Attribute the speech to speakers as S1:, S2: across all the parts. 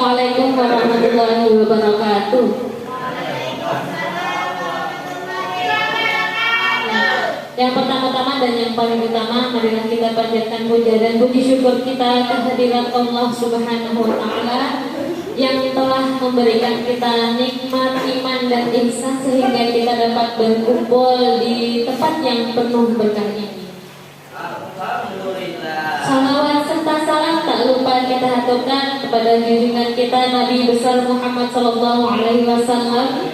S1: Assalamualaikum warahmatullahi wabarakatuh. Yang pertama-tama dan yang paling utama, marilah kita panjatkan puja dan puji syukur kita kehadirat Allah Subhanahu wa Ta'ala yang telah memberikan kita nikmat iman dan ihsan sehingga kita dapat berkumpul di tempat yang penuh berkah ini. Salawat serta salam tak lupa kita haturkan kepada junjungan kita Nabi besar Muhammad Sallallahu Alaihi Wasallam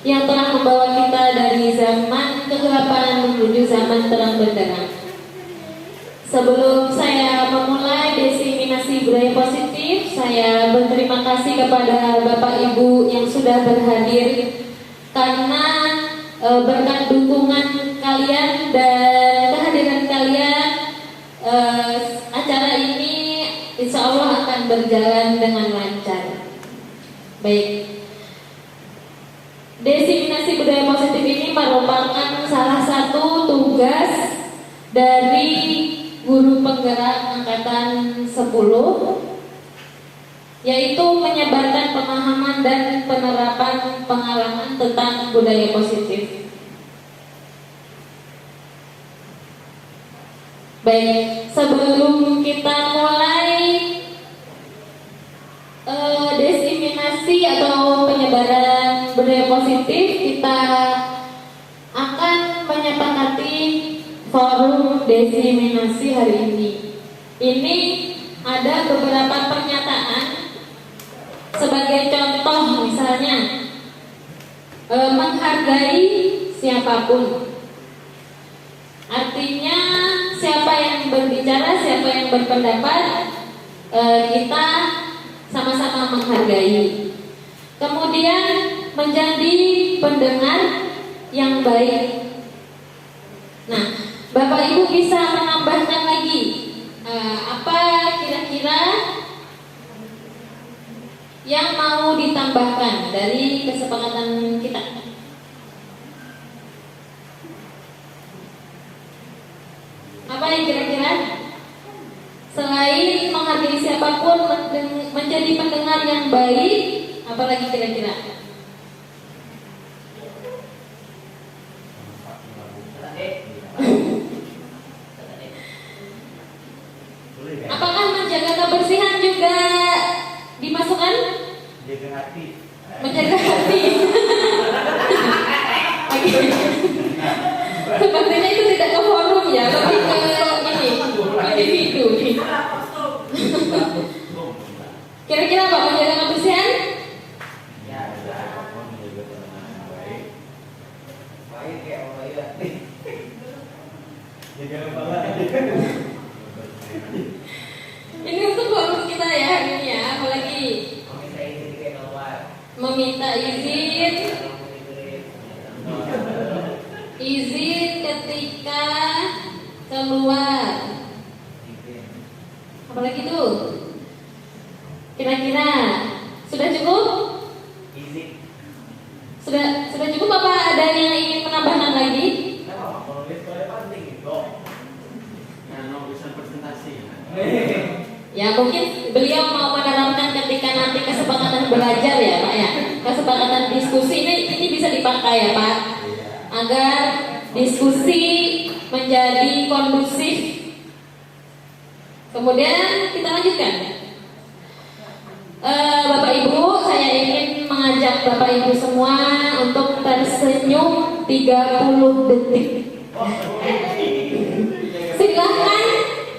S1: yang telah membawa kita dari zaman kegelapan menuju zaman terang benderang. Sebelum saya memulai diseminasi budaya positif, saya berterima kasih kepada Bapak Ibu yang sudah berhadir karena berkat dukungan kalian dan kehadiran kalian, acara ini insya Allah akan berjalan dengan lancar. Baik, diseminasi budaya positif ini merupakan salah satu tugas dari guru penggerak angkatan 10, yaitu menyebarkan pemahaman dan penerapan pengalaman tentang budaya positif. Baik, sebelum kita mulai diseminasi atau penyebaran budaya positif, kita akan menyepakati forum diseminasi hari ini. Ini ada beberapa pernyataan sebagai contoh, misalnya menghargai siapapun. Artinya siapa yang berbicara, siapa yang berpendapat, kita sama-sama menghargai. Kemudian menjadi pendengar yang baik. Nah, Bapak Ibu bisa menambahkan lagi apa kira-kira yang mau ditambahkan dari kesepakatan kita? Apa yang kira-kira? Selain menghargai siapapun, menjadi pendengar yang baik, apalagi kira-kira? Apakah menjaga kebersihan juga dimasukkan? Menjaga hati. Menjaga hati. Sepertinya itu tidak ke forum ya, tapi ke individu. Kira-kira apa menjaga kebersihan? Ini untuk forum kita ya hari ini ya, apalagi meminta izin ketika keluar. Apalagi tuh? Kira-kira sudah cukup? Sudah cukup apa ada yang ingin menambahkan lagi? Ya mungkin beliau mau menerangkan ketika nanti kesepakatan belajar ya Pak ya, kesepakatan diskusi ini bisa dipakai ya Pak, agar diskusi menjadi kondusif. Kemudian kita lanjutkan. Bapak Ibu, saya ingin mengajak Bapak Ibu semua untuk tersenyum 30 detik. Silahkan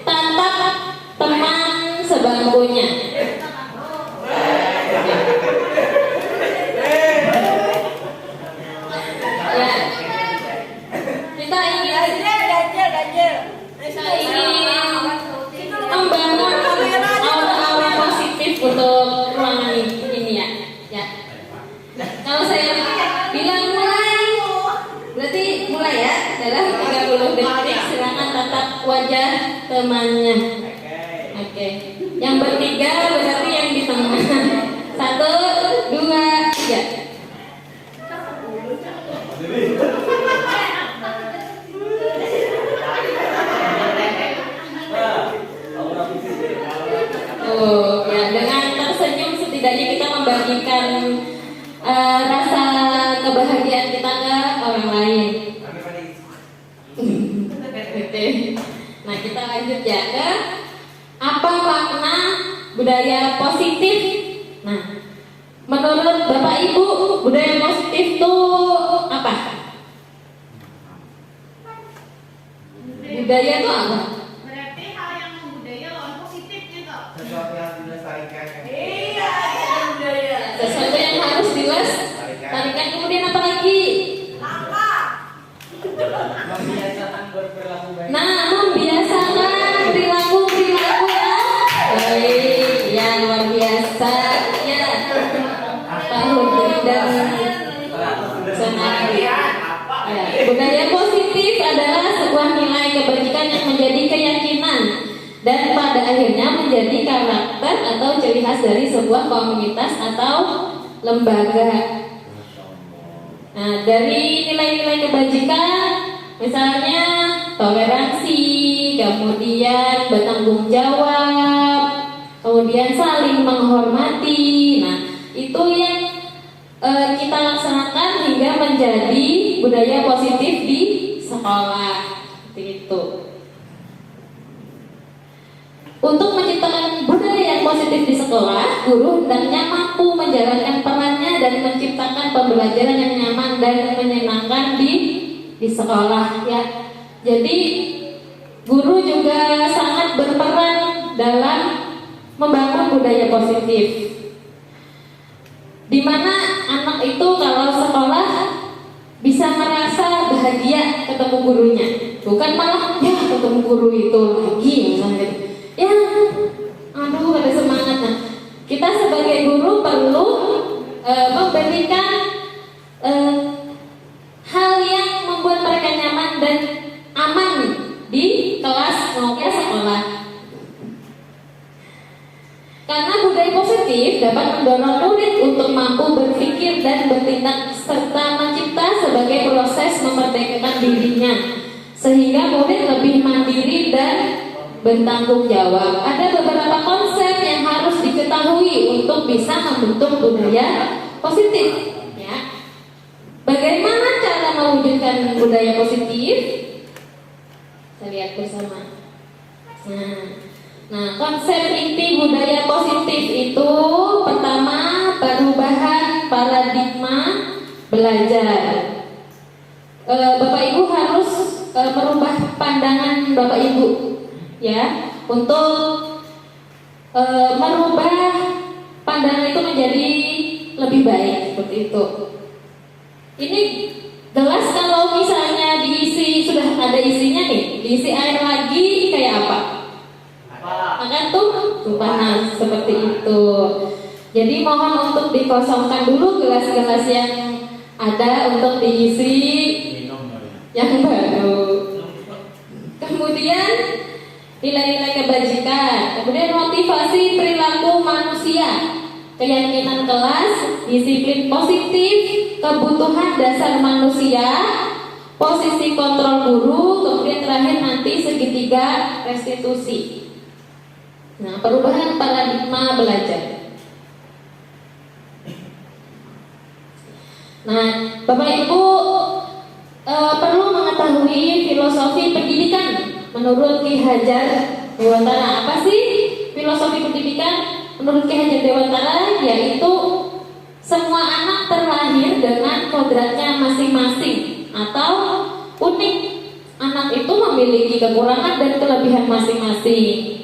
S1: tatap teman sebangkunya. Ya. Kita ingin membangun aura-aura positif untuk ruangan ini ya. Ya. Kalau saya bilang mulai, berarti mulai ya. Dalam 30 detik silakan tatap wajah temannya. Oke. Yang bertiga berarti yang di tengah. 1, 2, 3. Oh, ya dengan tersenyum setidaknya membagikan rasa kebahagiaan kita ke orang lain. Oke. Nah, kita lanjut ya ke apa makna budaya positif. Nah, menurut Bapak Ibu, budaya positif itu apa? Budaya itu apa?
S2: Berarti hal yang membudaya lawan positif gitu.
S3: Sesuatu yang dilestarikan.
S2: Iya, budaya.
S1: Sesuatu yang harus dilestarikan. Kemudian apa lagi?
S2: Apa?
S3: Membiasakan berperilaku baik.
S1: Nah, membiasakan perilaku yang baik. Ya, luar biasa. Ya, tahun dan senang. Ya, budaya positif adalah sebuah nilai kebajikan yang menjadi keyakinan dan pada akhirnya menjadi karakter atau ciri khas dari sebuah komunitas atau lembaga. Nah, dari nilai-nilai kebajikan, misalnya toleransi, kemudian bertanggung jawab, kemudian saling menghormati. Nah, itu yang kita laksanakan hingga menjadi budaya positif di sekolah. Seperti itu. Untuk menciptakan budaya yang positif di sekolah, guru hendaknya mampu menjalankan perannya dan menciptakan pembelajaran yang nyaman dan menyenangkan di sekolah. Ya, jadi guru juga sangat berperan dalam membangun budaya positif. Di mana anak itu kalau sekolah bisa merasa bahagia ketemu gurunya, bukan malah ya ketemu guru itu lagi misalnya, ya aduh ada semangat. Nah, kita sebagai guru perlu memberikan hal yang membuat mereka nyaman dan aman di kelas maupun sekolah. Karena budaya positif dapat mendorong murid untuk mampu berpikir dan bertindak serta mencipta sebagai proses memerdekakan dirinya, sehingga murid lebih mandiri dan bertanggung jawab. Ada beberapa konsep yang harus diketahui untuk bisa membentuk budaya positif. Ya. Bagaimana cara mewujudkan budaya positif? Kita lihat bersama. Nah, konsep inti budaya positif itu pertama perubahan paradigma belajar. Bapak Ibu harus merubah pandangan Bapak Ibu, ya, untuk merubah pandangan itu menjadi lebih baik seperti itu. Ini gelas kalau misalnya diisi sudah ada isinya nih, diisi air lagi kayak apa? Akan tuh panas seperti itu. Jadi mohon untuk dikosongkan dulu gelas-gelas yang ada untuk diisi yang baru. Kemudian nilai-nilai kebajikan, kemudian motivasi perilaku manusia, keyakinan kelas, disiplin positif, kebutuhan dasar manusia, posisi kontrol guru, kemudian terakhir nanti segitiga restitusi. Nah, perubahan paradigma belajar. Nah, Bapak Ibu perlu mengetahui filosofi pendidikan menurut Ki Hajar Dewantara. Apa sih filosofi pendidikan menurut Ki Hajar Dewantara? Yaitu semua anak terlahir dengan kodratnya masing-masing atau unik. Anak itu memiliki kekurangan dan kelebihan masing-masing.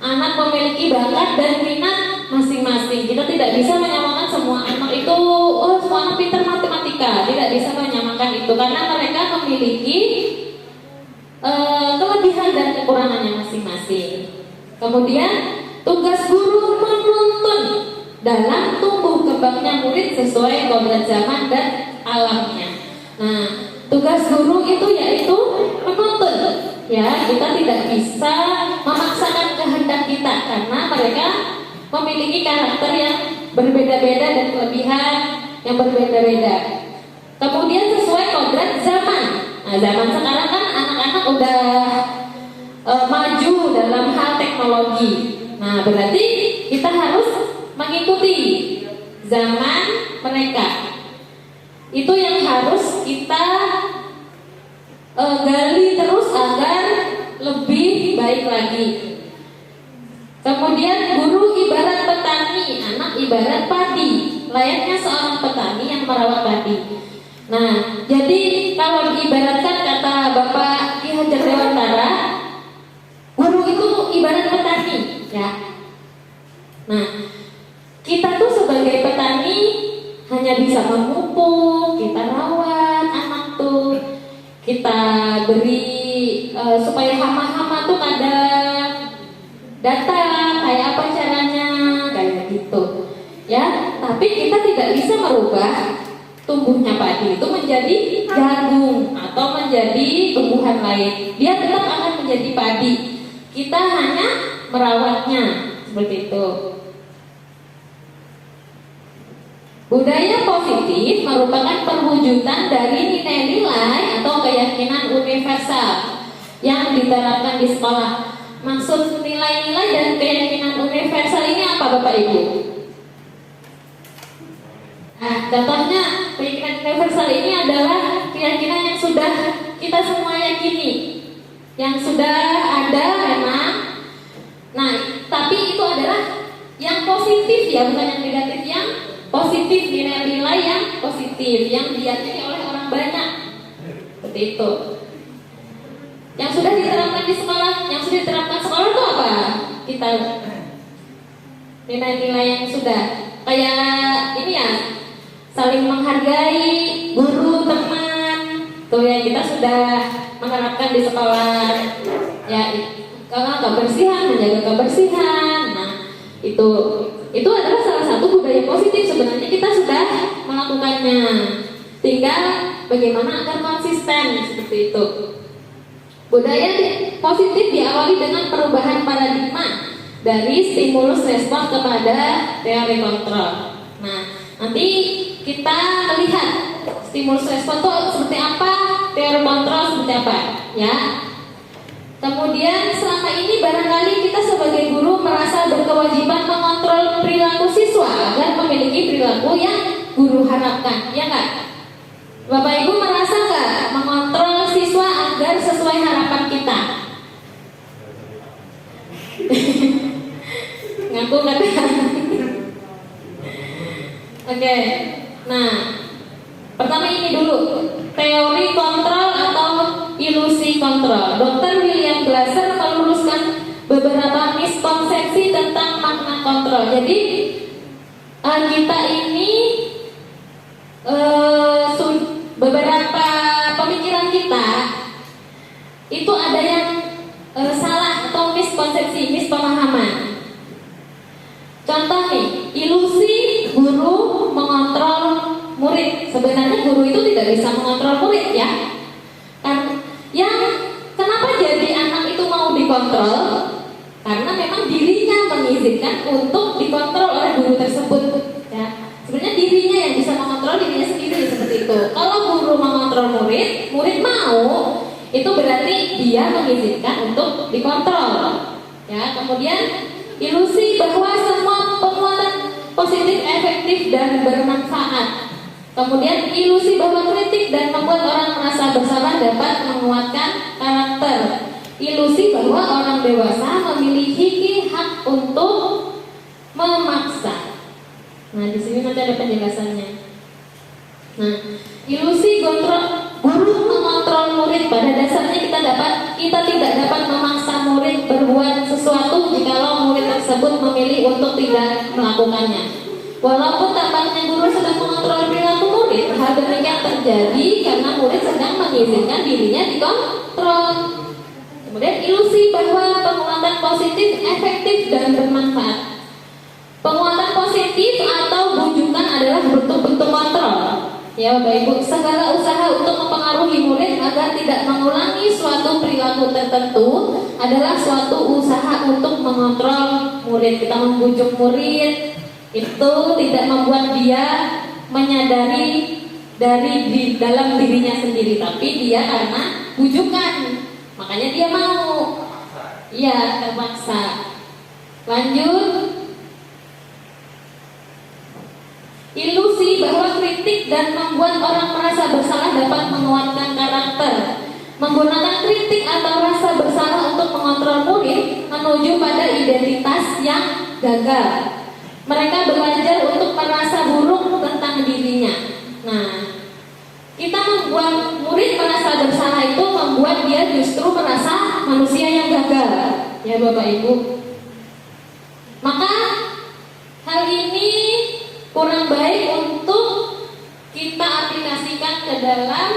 S1: Anak memiliki bakat dan minat masing-masing. Kita tidak bisa menyamakan semua anak itu, oh semua anak pintar matematika. Tidak bisa menyamakan itu karena mereka memiliki kelebihan dan kekurangannya masing-masing. Kemudian tugas guru menuntun dalam tumbuh kembangnya murid sesuai kodrat zaman dan alamnya. Nah, tugas guru itu yaitu menuntun. Ya, kita tidak bisa memaksakan kehendak kita karena mereka memiliki karakter yang berbeda-beda dan kelebihan yang berbeda-beda. Kemudian sesuai kodrat zaman. Nah, zaman sekarang kan anak-anak udah maju dalam hal teknologi. Nah, berarti kita harus mengikuti zaman mereka. Itu yang harus kita gali terus agar lebih baik lagi. Kemudian guru ibarat petani, anak ibarat padi. Layaknya seorang petani yang merawat padi. Nah, jadi kalau diibaratkan kata Bapak Ki Hajar Dewantara, guru itu ibarat petani, ya. Nah, kita tuh sebagai petani hanya bisa memupuk, kita rawat anak tuh, kita beri supaya hama-hama tuh ada datang, kayak apa caranya, kayak gitu, ya. Tapi kita tidak bisa merubah tumbuhnya padi itu menjadi jagung atau menjadi tumbuhan lain. Dia tetap akan menjadi padi. Kita hanya merawatnya seperti itu. Budaya positif merupakan perwujudan dari nilai-nilai atau keyakinan universal yang diterapkan di sekolah. Maksud nilai-nilai dan keyakinan universal ini apa Bapak Ibu? Nah, contohnya keyakinan universal ini adalah keyakinan yang sudah kita semua yakini, yang sudah ada memang. Nah, tapi itu adalah yang positif ya, bukan yang negatif, yang positif, nilai-nilai yang positif yang diyakini oleh orang banyak. Seperti itu. Yang sudah diterapkan di sekolah, yang sudah diterapkan sekolah itu apa? Kita nilai-nilai yang sudah kayak ini ya, saling menghargai guru, teman, tuh ya kita sudah menerapkan di sekolah. Ya, kalau kebersihan, menjaga kebersihan. Nah, itu adalah salah satu budaya positif. Sebenarnya kita sudah melakukannya. Tinggal bagaimana agar konsisten seperti itu. Budaya positif diawali dengan perubahan paradigma dari stimulus respons kepada teori kontrol. Nah, nanti kita melihat stimulus respons itu seperti apa, teori kontrol seperti apa, ya. Kemudian selama ini barangkali kita sebagai guru merasa berkewajiban mengontrol perilaku siswa agar memiliki perilaku yang guru harapkan, ya nggak? Bapak Ibu merasa nggak mengontrol siswa agar sesuai harapan kita? Ngaku nggak? Oke. Nah, pertama ini dulu, teori kontrol atau ilusi kontrol. Dr. William Glasser meluruskan beberapa miskonsepsi tentang makna kontrol. Jadi kita ini beberapa pemikiran kita itu ada yang salah atau miskonsepsi, mispemahaman. Contoh nih, ilusi guru mengontrol murid. Sebenarnya guru itu tidak bisa mengontrol murid, ya. Yang kenapa jadi anak itu mau dikontrol? Karena memang dirinya mengizinkan untuk dikontrol oleh guru tersebut, ya. Sebenarnya dirinya yang bisa mengontrol dirinya sendiri seperti itu. Kalau guru mengontrol murid, murid mau, itu berarti dia mengizinkan untuk dikontrol, ya. Kemudian ilusi bahwa semua penguatan positif, efektif dan bermanfaat. Kemudian ilusi bahwa kritik dan membuat orang merasa bersalah dapat menguatkan karakter. Ilusi bahwa orang dewasa memiliki hak untuk memaksa. Nah, di sini nanti ada penjelasannya. Nah, ilusi guru mengontrol murid. Pada dasarnya kita tidak dapat memaksa murid berbuat sesuatu jikalau murid tersebut memilih untuk tidak melakukannya. Walaupun tampaknya guru sedang mengontrol perilaku murid, hal demikian terjadi karena murid sedang mengizinkan dirinya dikontrol. Kemudian ilusi bahwa penguatan positif, efektif dan bermanfaat. Penguatan positif atau bujukan adalah bentuk-bentuk kontrol. Ya Bapak Ibu, segala usaha untuk mempengaruhi murid agar tidak mengulangi suatu perilaku tertentu adalah suatu usaha untuk mengontrol murid. Kita membujuk murid itu tidak membuat dia menyadari dari dalam dirinya sendiri, tapi dia karena bujukan, makanya dia mau. Iya, terpaksa. Lanjut. kritik dan membuat orang merasa bersalah dapat menguatkan karakter. Menggunakan kritik atau rasa bersalah untuk mengontrol murid menuju pada identitas yang gagal. Mereka belajar untuk merasa buruk tentang dirinya. Nah, kita membuat murid merasa bersalah itu membuat dia justru merasa manusia yang gagal. Ya Bapak Ibu. Maka hal ini kurang baik untuk kita aplikasikan ke dalam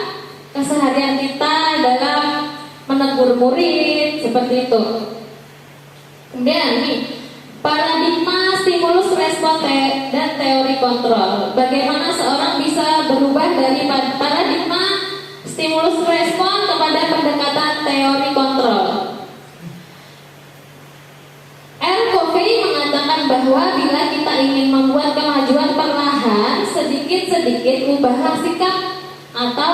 S1: keseharian kita dalam menegur murid seperti itu. Kemudian nih, paradigma stimulus respon dan teori kontrol. Bagaimana seorang bisa berubah dari paradigma stimulus respon kepada pendekatan teori kontrol? R. Covey mengatakan bahwa bila kita ingin membuat kemajuan perlahan, sedikit-sedikit ubahlah sikap atau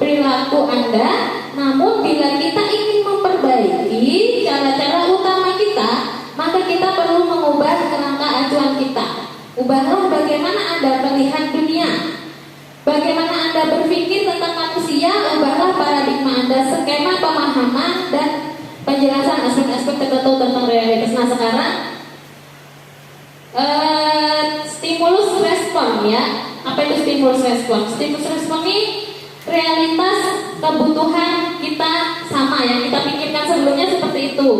S1: perilaku Anda. Namun bila kita ingin memperbaiki cara-cara utama kita, maka kita perlu mengubah kerangka acuan kita. Ubahlah bagaimana Anda melihat dunia, bagaimana Anda berpikir tentang manusia. Ubahlah paradigma Anda, skema pemahaman dan penjelasan aspek-aspek tertentu tentang realitas. Nah sekarang stimulus respon ya. Apa itu stimulus respon? Stimulus respon ini realitas kebutuhan kita sama yang kita pikirkan sebelumnya seperti itu.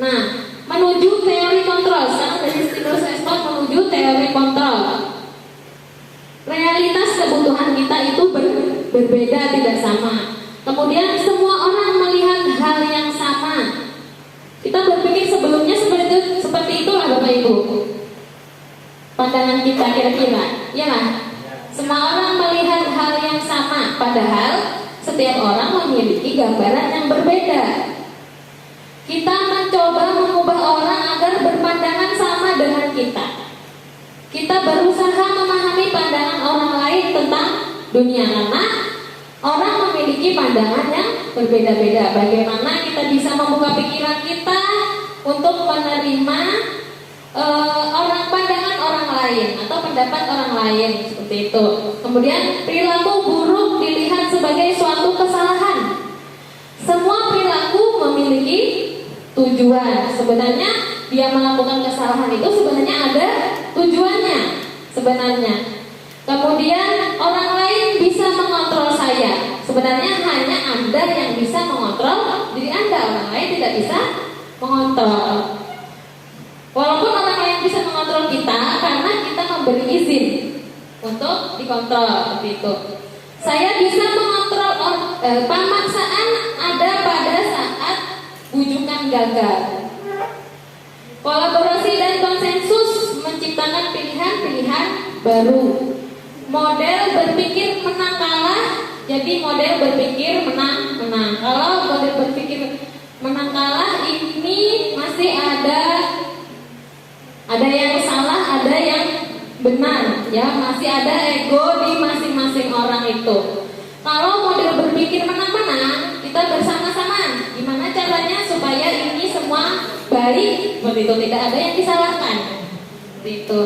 S1: Nah, menuju teori kontrol. Sekarang dari stimulus respon menuju teori kontrol. Realitas kebutuhan kita itu berbeda, tidak sama. Kemudian semua orang melihat hal yang sama. Kita berpikir sebelumnya seperti itulah Bapak Ibu. Pandangan kita kira-kira, ya lah. Semua orang melihat hal yang sama, padahal setiap orang memiliki gambaran yang berbeda. Kita mencoba mengubah orang agar berpandangan sama dengan kita. Kita berusaha memahami pandangan orang lain tentang dunia, karena orang memiliki pandangan yang berbeda-beda. Bagaimana kita bisa membuka pikiran kita untuk menerima pandangan orang lain atau pendapat orang lain seperti itu. Kemudian perilaku buruk dilihat sebagai suatu kesalahan. Semua perilaku memiliki tujuan. Sebenarnya dia melakukan kesalahan itu sebenarnya ada tujuannya sebenarnya. Kemudian orang lain bisa mengontrol saya. Sebenarnya hanya Anda yang bisa mengontrol diri Anda. Orang lain tidak bisa mengontrol. Walaupun orang lain bisa mengontrol kita karena kita memberi izin untuk dikontrol seperti itu. Saya bisa mengontrol pemaksaan ada pada saat bujukan gagal. Kolaborasi dan konsensus menciptakan pilihan-pilihan baru. Model berpikir menang kalah, jadi model berpikir menang-menang. Kalau model berpikir menang kalah ini masih ada yang salah, ada yang benar, ya masih ada ego di masing-masing orang itu. Kalau model berpikir menang-menang, kita bersama-sama. Gimana caranya supaya ini semua baik, seperti itu, tidak ada yang disalahkan, seperti itu.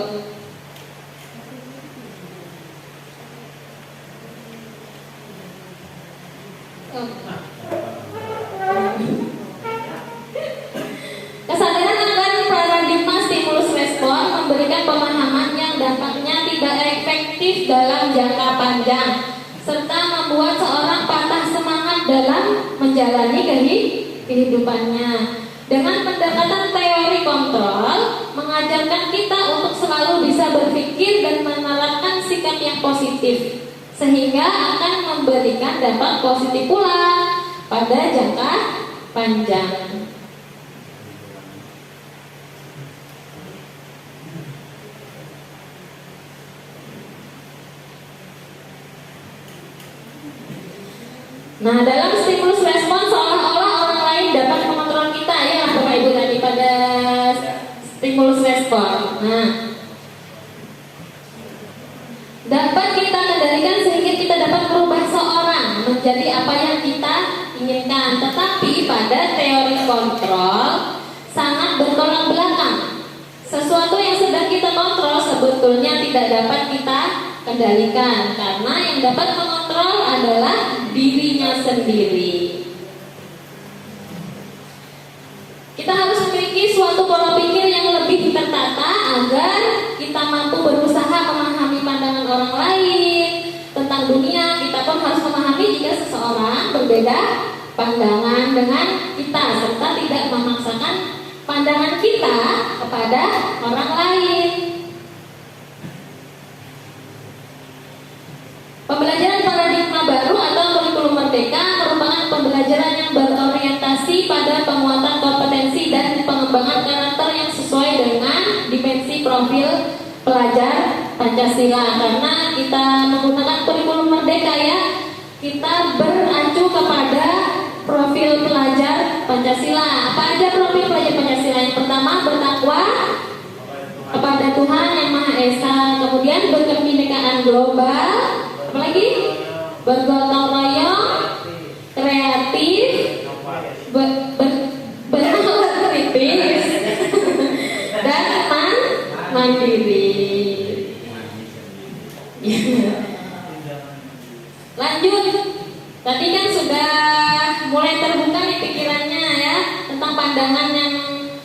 S1: Kesadaran akan paradigma stimulus respon memberikan pemahaman yang dampaknya tidak efektif dalam jangka panjang, serta membuat seorang patah semangat dalam menjalani kehidupannya. Dengan pendekatan teori kontrol, mengajarkan kita untuk selalu bisa berpikir dan menerapkan sikap yang positif, sehingga akan memberikan dampak positif pula pada jangka panjang. Nah, dalam stimulus respon seolah-olah orang lain dapat mengontrol kita, ya Bapak Ibu tadi pada stimulus respon. Nah, dapat kita kendalikan sehingga kita dapat merubah seorang menjadi apa yang kita inginkan. Tetapi pada teori kontrol sangat bertolak belakang. Sesuatu yang sedang kita kontrol sebetulnya tidak dapat kita kendalikan, karena yang dapat mengontrol adalah dirinya sendiri. Kita harus memiliki suatu pola pikir yang lebih tertata agar kita mampu berusaha memahami pandangan orang lain tentang dunia. Kita pun harus memahami jika seseorang berbeda pandangan dengan kita, serta tidak memaksakan pandangan kita kepada orang lain. Pembelajaran paradigma baru atau kurikulum merdeka merupakan pembelajaran yang berorientasi pada penguatan kompetensi dan pengembangan karakter yang sesuai dengan dimensi profil pelajar Pancasila. Karena kita menggunakan kurikulum merdeka ya, kita beracu kepada profil pelajar Pancasila. Apa aja profil pelajar Pancasila? Yang pertama, bertakwa kepada Tuhan Yang Maha Esa, kemudian berkebinekaan global, apalagi bergotong royong, kreatif, bernalar kritis, dan mandiri. Lanjut, tadi kan sudah mulai terbuka nih pikirannya ya tentang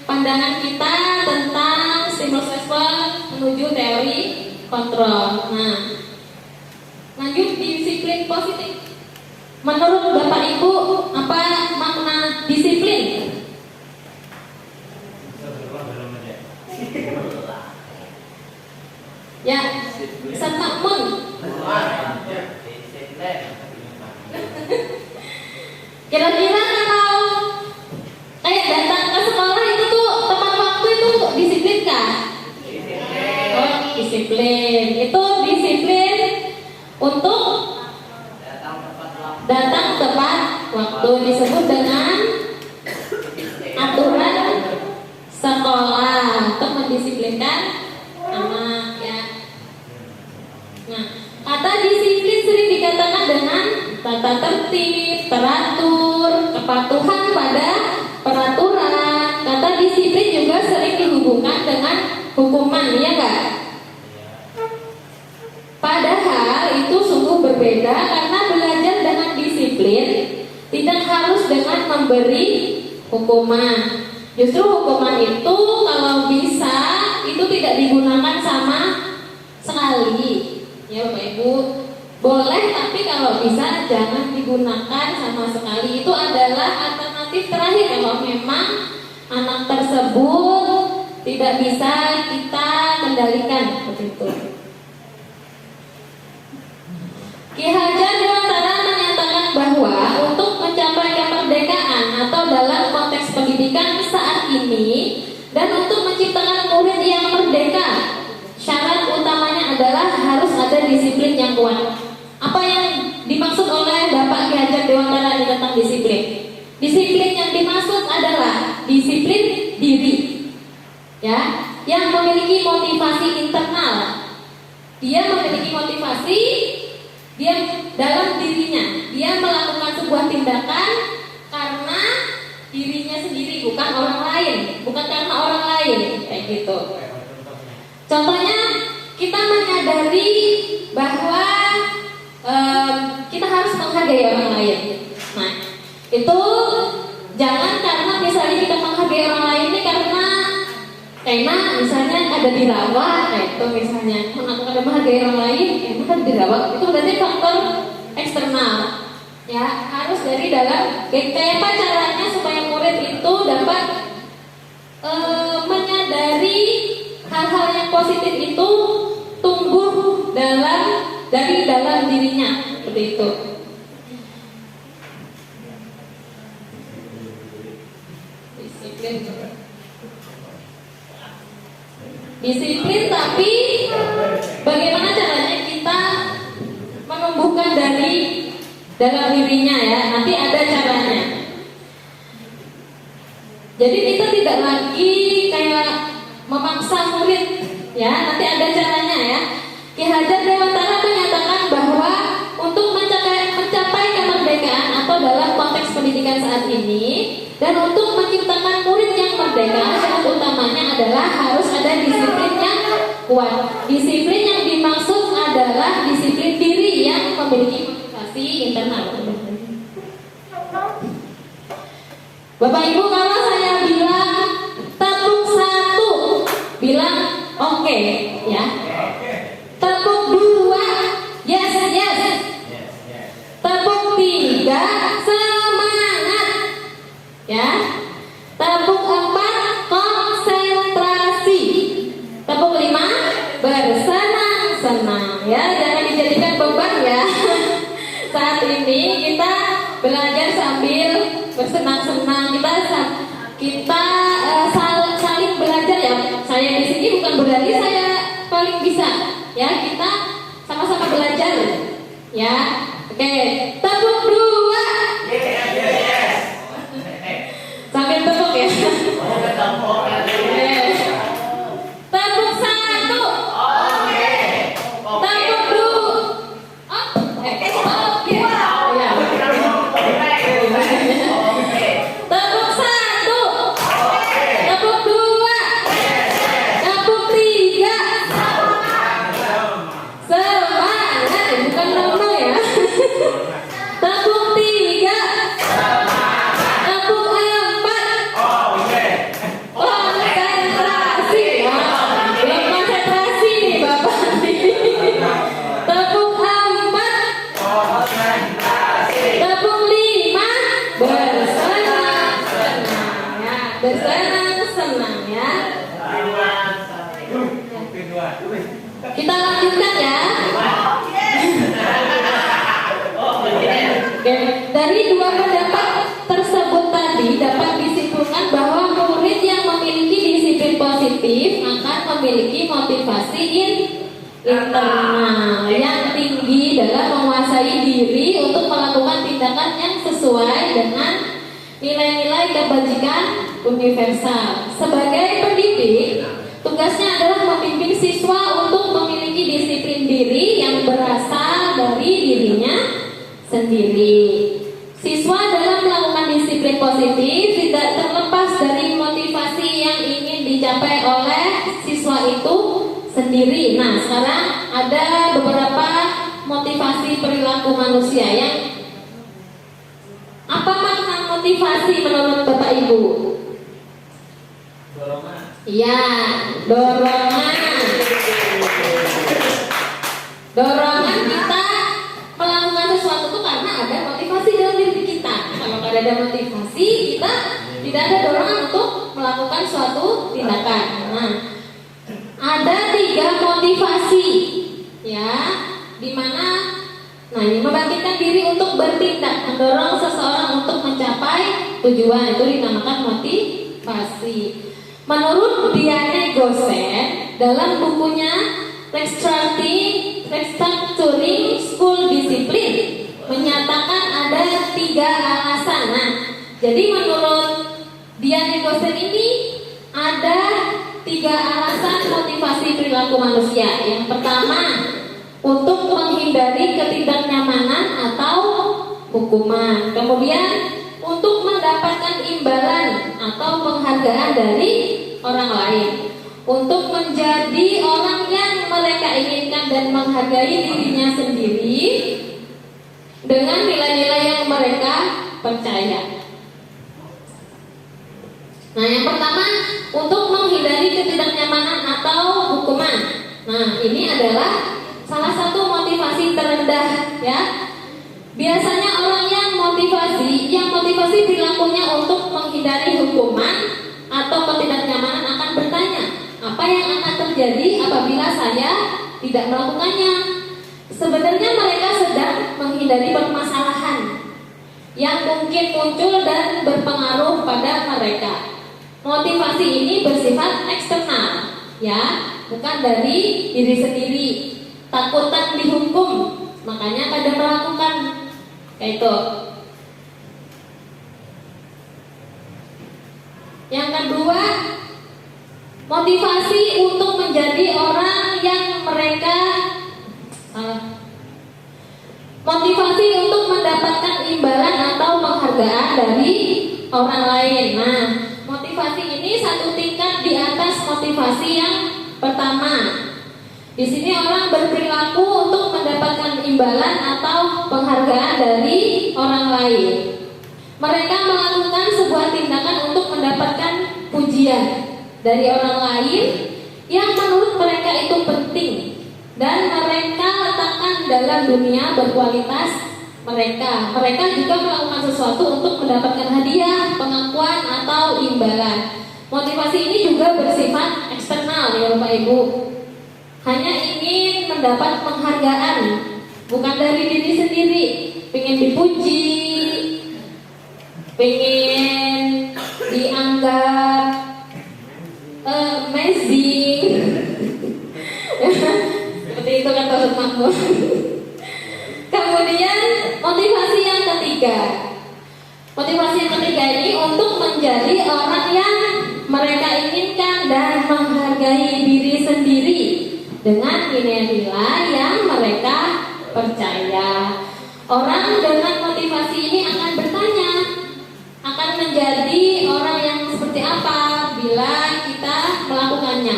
S1: pandangan kita tentang stimulus respon menuju teori kontrol. Nah, lanjut disiplin positif. Menurut Bapak Ibu, apa makna disiplin? Ya, Ustaz Makmun. Kira-kira kalau datang ke sekolah itu tuh tepat waktu itu disiplin kah? Oh, disiplin. Itu disiplin untuk datang tepat waktu, disebut dengan aturan sekolah untuk mendisiplinkan anak ya. Nah, kata disiplin sering dikatakan dengan tata tertib, teratur, kepatuhan pada peraturan. Kata disiplin juga sering dihubungkan dengan hukuman, ya enggak? Padahal itu sungguh berbeda, karena belajar dengan disiplin tidak harus dengan memberi hukuman. Justru hukuman itu kalau bisa itu tidak digunakan sama sekali. Ya Bapak Ibu, boleh, tapi kalau bisa jangan digunakan sama sekali. Itu adalah alternatif terakhir kalau memang anak tersebut tidak bisa kita kendalikan begitu. Ki Hajar Dewantara menyatakan bahwa untuk mencapai kemerdekaan atau dalam konteks pendidikan saat ini dan untuk menciptakan murid yang merdeka, syarat utamanya adalah harus ada disiplin yang kuat. Apa yang dimaksud oleh Bapak Ki Hajar Dewantara ini tentang disiplin? Disiplin yang dimaksud adalah disiplin diri, ya, yang memiliki motivasi internal. Dia memiliki motivasi dia dalam dirinya. Dia melakukan sebuah tindakan karena dirinya sendiri, bukan orang lain, bukan karena orang lain, kayak gitu. Contohnya, kita menyadari bahwa kita harus menghargai orang lain. Nah, itu jangan karena misalnya kita menghargai orang lain ini karena misalnya ada dirawat, itu misalnya ada menghargai orang lain, ada dirawat, itu berarti faktor eksternal. Ya, harus dari dalam. Kayak apa caranya supaya murid itu dapat menyadari hal-hal yang positif itu tumbuh dari dalam dirinya, seperti itu. Disiplin, tapi bagaimana caranya kita menumbuhkan dari dalam dirinya ya? Nanti ada caranya. Jadi kita tidak lagi kayak memaksa murid ya, nanti ada caranya ya. Ki Hajar Dewantara menyatakan bahwa untuk mencapai kemerdekaan atau dalam konteks pendidikan saat ini dan untuk menciptakan murid yang merdeka, syarat utamanya adalah harus ada disiplin yang kuat. Disiplin yang dimaksud adalah disiplin diri yang memiliki motivasi internal. Bapak Ibu, kalau saya bilang tepuk 1, bilang oke, ya. Tepuk 2, yes. Tepuk 3, semangat, ya. Tepuk 4, konsentrasi. Tepuk 5, bersenang-senang, ya. Jangan dijadikan beban, ya. Saat ini kita belajar sambil bersenang-senang, kita saling belajar, ya. Saya di sini bukan berarti saya paling bisa, ya. Kita sama-sama belajar, ya. Oke, tepuk 2. Sambil tepuk, ya. Tepuk 1. Tepuk 2. Oke. Ya. Tepuk 1. Tepuk 2. Tepuk 3. Semangat, bukan nono, ya. Tepuk 3. Tepuk 4. Konsentrasi. Belum konsentrasi nih Bapak. Tepuk 4. Tepuk 5. Bersenang-senang, ya. Bersenang-senang, ya. Kita lanjutkan, ya. Oke, dari dua pendapat tersebut tadi dapat disimpulkan bahwa murid yang memiliki disiplin positif akan memiliki motivasi internal yang tinggi dalam menguasai diri untuk melakukan tindakan yang sesuai dengan nilai-nilai kebajikan universal. Sebagai pendidik, tugasnya adalah membimbing siswa untuk memiliki disiplin diri yang berasal dari dirinya sendiri. Siswa dalam melakukan disiplin positif tidak terlepas dari motivasi yang ingin dicapai oleh siswa itu sendiri. Nah, sekarang ada beberapa motivasi perilaku manusia yang apa makna motivasi menurut Bapak Ibu?
S3: Dorongan.
S1: Iya, dorongan. Dorongan kita melakukan sesuatu itu karena ada motivasi dalam diri kita. Kalau tidak ada motivasi, kita tidak ada dorongan untuk melakukan suatu tindakan. Nah, ada 3 motivasi, ya, dimana, nah, ini membangkitkan diri untuk bertindak, mendorong seseorang untuk mencapai tujuan, itu dinamakan motivasi. Menurut Diane Gosen dalam bukunya Restructuring School Discipline menyatakan ada 3 alasan. Nah, jadi menurut Diane Gosen ini ada 3 alasan motivasi perilaku manusia. Yang pertama, untuk menghindari ketidaknyamanan atau hukuman. Kemudian untuk mendapatkan imbalan atau penghargaan dari orang lain. Untuk menjadi orang yang mereka inginkan dan menghargai dirinya sendiri dengan nilai-nilai yang mereka percaya. Nah, yang pertama, untuk menghindari ketidaknyamanan atau hukuman. Nah, ini adalah salah satu motivasi terendah, ya. Biasanya orang yang motivasi perilakunya untuk menghindari hukuman atau ketidaknyamanan akan bertanya, apa yang akan terjadi apabila saya tidak melakukannya? Sebenarnya mereka sedang menghindari permasalahan yang mungkin muncul dan berpengaruh pada mereka. Motivasi ini bersifat eksternal, ya, bukan dari diri sendiri. Takutan dihukum, makanya pada melakukan kayak itu. Yang kedua, motivasi untuk menjadi orang yang mereka motivasi untuk mendapatkan imbalan atau penghargaan dari orang lain. Nah, motivasi ini satu tingkat di atas motivasi yang pertama. Di sini orang berperilaku untuk mendapatkan imbalan atau penghargaan dari orang lain. Mereka melakukan sebuah tindakan untuk mendapatkan pujian dari orang lain yang menurut mereka itu penting dan mereka letakkan dalam dunia berkualitas mereka. Mereka juga melakukan sesuatu untuk mendapatkan hadiah, pengakuan atau imbalan. Motivasi ini juga bersifat eksternal ya Bapak Ibu. Hanya ingin mendapat penghargaan, bukan dari diri sendiri. Pengen dipuji, pengen dianggap amazing. Seperti itu kata Ustaz Mahmud. Kemudian motivasi yang ketiga. Motivasi yang ketiga ini untuk menjadi orang yang mereka inginkan dan menghargai diri sendiri dengan nilai-nilai yang mereka percaya. Orang dengan motivasi ini akan bertanya, akan menjadi orang yang seperti apa bila kita melakukannya.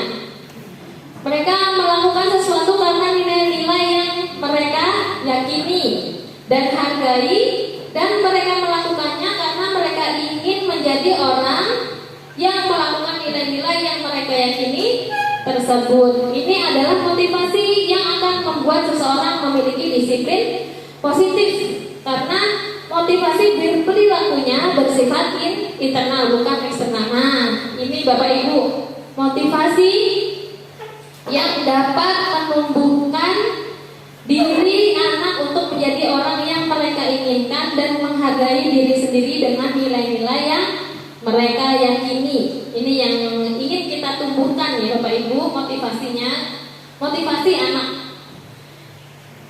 S1: Mereka melakukan sesuatu karena nilai-nilai yang mereka yakini dan hargai, dan mereka melakukannya karena mereka ingin menjadi orang yang melakukan nilai-nilai yang mereka yakini tersebut. Ini adalah motivasi yang akan membuat seseorang memiliki disiplin positif, karena motivasi perilakunya bersifat internal bukan eksternal. Nah, ini Bapak Ibu, motivasi yang dapat menumbuhkan diri anak untuk menjadi orang yang mereka inginkan dan menghargai diri sendiri dengan nilai-nilai yang mereka yakini. Ini yang ingin kita tumbuhkan ya Bapak Ibu, motivasinya, motivasi anak.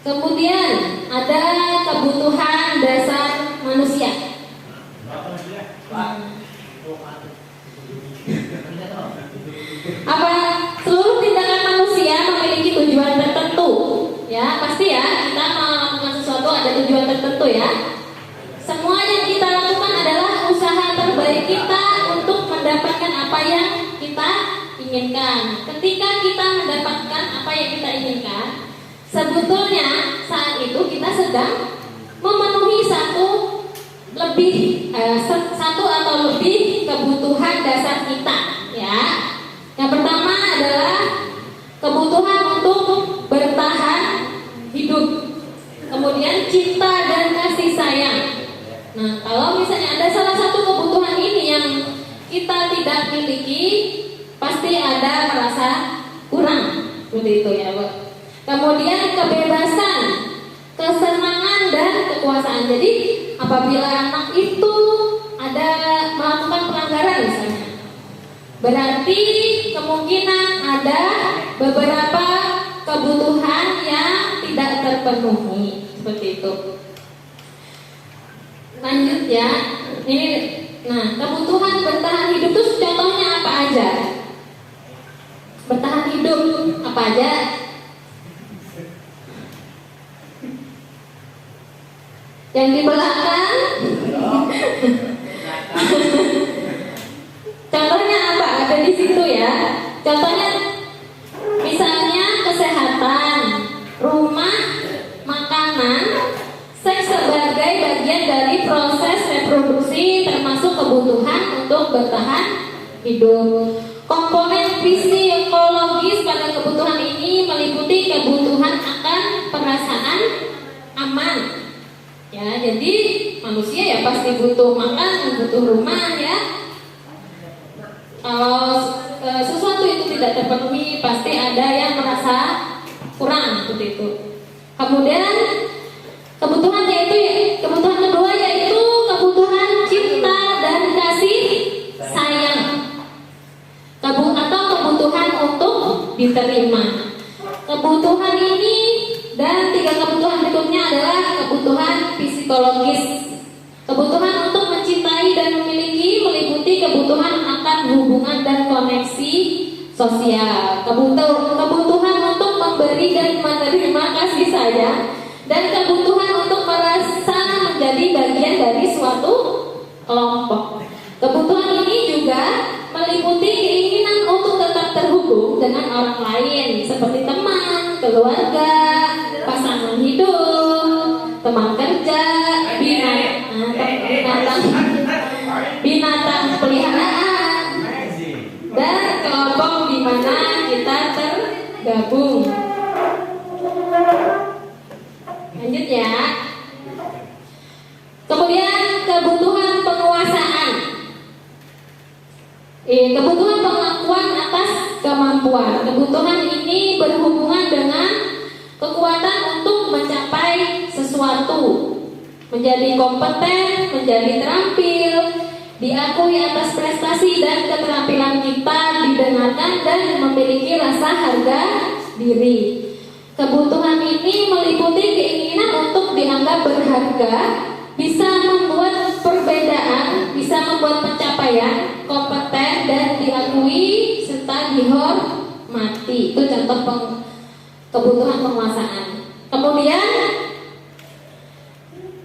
S1: Kemudian ada kebutuhan dasar manusia. Apa seluruh tindakan manusia memiliki tujuan tertentu? Ya, pasti ya, kita melakukan sesuatu ada tujuan tertentu ya. Semua yang kita lakukan adalah usaha terbaik kita untuk mendapatkan apa yang kita inginkan. Ketika kita mendapatkan apa yang kita inginkan, sebetulnya saat itu kita sedang memenuhi satu atau lebih kebutuhan dasar kita ya. Yang pertama adalah kebutuhan untuk bertahan hidup. Kemudian cinta dan kasih sayang. Nah, kalau misalnya ada salah satu kebutuhan ini yang kita tidak miliki, pasti ada merasa kurang. Seperti itu ya, Bu. Kemudian kebebasan, kesenangan dan kekuasaan. Jadi apabila anak itu ada melakukan pelanggaran misalnya, berarti kemungkinan ada beberapa kebutuhan yang tidak terpenuhi. Seperti itu. Lanjut ya. Ini, nah, kebutuhan bertahan hidup itu contohnya apa aja? Bertahan hidup apa aja? Yang di belakang. Contohnya apa? Ada di situ ya. Contohnya misalnya kesehatan, rumah, makanan, seks sebagai bagian dari proses reproduksi termasuk kebutuhan untuk bertahan hidup. Komponen fisiologis pada kebutuhan ini meliputi kebutuhan akan perasaan aman. Ya, jadi manusia ya pasti butuh makan, butuh rumah ya. Kalau sesuatu itu tidak terpenuhi, pasti ada yang merasa kurang seperti itu. Kemudian kebutuhan kedua yaitu kebutuhan cinta dan kasih sayang. Atau kebutuhan untuk diterima. Kebutuhan ini dan tiga kebutuhan berikutnya adalah kebutuhan psikologis. Kebutuhan untuk mencintai dan memiliki meliputi kebutuhan akan hubungan dan koneksi sosial. Kebutuhan untuk memberi dan menerima kasih sayang, dan kebutuhan untuk merasa menjadi bagian dari suatu kelompok. Kebutuhan ini juga meliputi keinginan untuk tetap terhubung dengan orang lain seperti teman, keluarga, pasangan hidup, teman kerja, binatang peliharaan, dan kelompok di mana kita tergabung. Lanjut ya. Kemudian kebutuhan penguasaan. Kebutuhan pengakuan atas kemampuan. Kebutuhan ini berhubungan dengan kekuatan untuk mencapai sesuatu, menjadi kompeten, menjadi terampil, diakui atas prestasi dan keterampilan kita, didengarkan dan memiliki rasa harga diri. Kebutuhan ini meliputi keinginan untuk dianggap berharga, bisa membuat perbedaan, bisa membuat pencapaian, kompeten dan diakui serta dihormati. Itu contoh kebutuhan penguasaan. Kemudian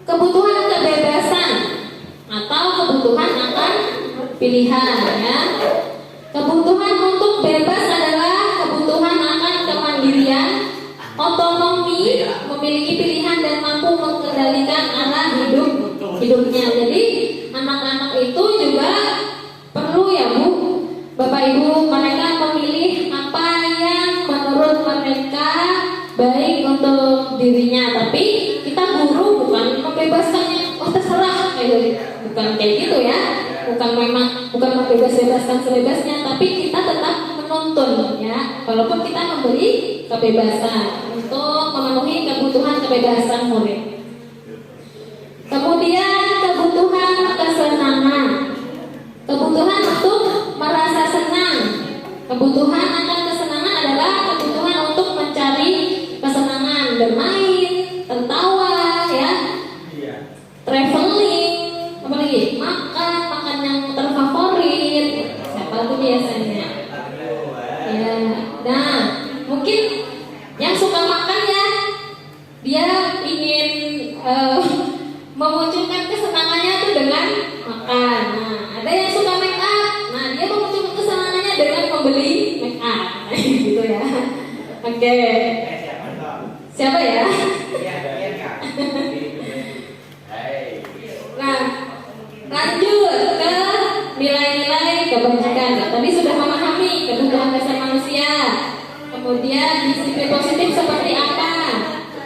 S1: kebutuhan kebebasan atau kebutuhan akan pilihan ya. Kebutuhan untuk bebas adalah kebutuhan akan kemandirian, otonomi, memiliki pilihan dan mampu mengendalikan arah hidupnya. Jadi anak-anak itu juga perlu ya Bu, Bapak Ibu, mereka memilih apa yang menurut mereka baik untuk dirinya. Tapi kita guru bukan membebaskannya, oh terserah bukan kayak gitu ya. Bukan membebaskan sebebasnya, tapi kita tetap menuntun ya, walaupun kita memberi kebebasan untuk memenuhi kebutuhan kebebasan murid. Kemudian kebutuhan kesenangan, kebutuhan untuk merasa senang. Kebutuhan akan kesenangan adalah kebutuhan untuk mencari kesenangan, bermain, tertawa ya, traveling, apalagi makan yang terfavorit. Siapa tuh biasanya? Ya, nah mungkin yang suka makan ya, dia ingin memunculkan kesenangannya tuh dengan makan. Nah, ada yang suka make up, nah dia memunculkan kesenangannya dengan membeli make up, gitu ya. Oke. Siapa ya? Nah, lanjut ke nilai-nilai kebajikan. Tadi sudah memahami kebutuhan dasar manusia. Kemudian disiplin positif seperti apa?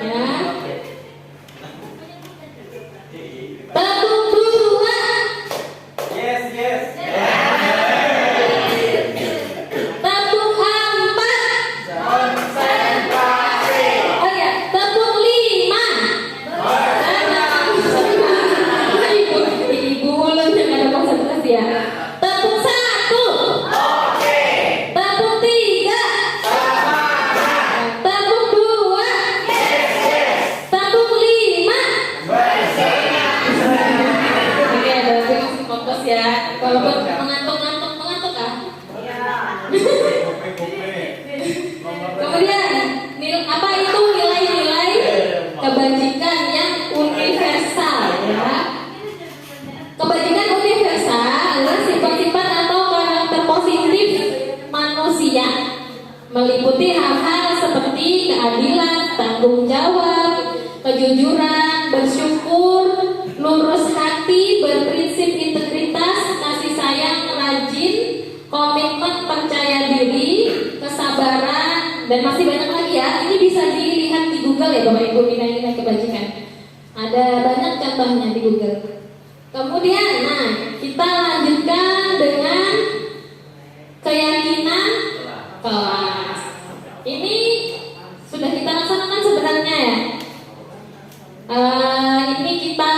S1: Ya. Tepuk dua.
S3: Yes.
S1: Tepuk empat.
S3: Konsentrasi.
S1: Oh ya, tepuk lima. Ibu mulut yang ada konsentrasi ya. Tepuk satu.
S3: Oke.
S1: Tepuk tiga. Tepuk dua. Tepuk lima. Oke, berarti masih fokus ya. Walaupun mengantuk ah. Kemudian, apa itu nilai-nilai kebajikan yang universal ya? Kebajikan universal adalah sifat-sifat atau karakter positif manusia, meliputi hal-hal seperti keadilan, tanggung jawab, kejujuran, bersyukur, lurus hati, berprinsip integritas, kasih sayang, rajin, komitmen, percaya diri, kesabaran, dan masih banyak lagi ya. Ini bisa dilihat di Google ya Bapak Ibu, nilai-nilai kebajikan. Ada banyak contohnya di Google. Kemudian, nah kita lanjutkan dengan keyakinan kelas. Ini sudah kita laksanakan sebenarnya ya. Ini kita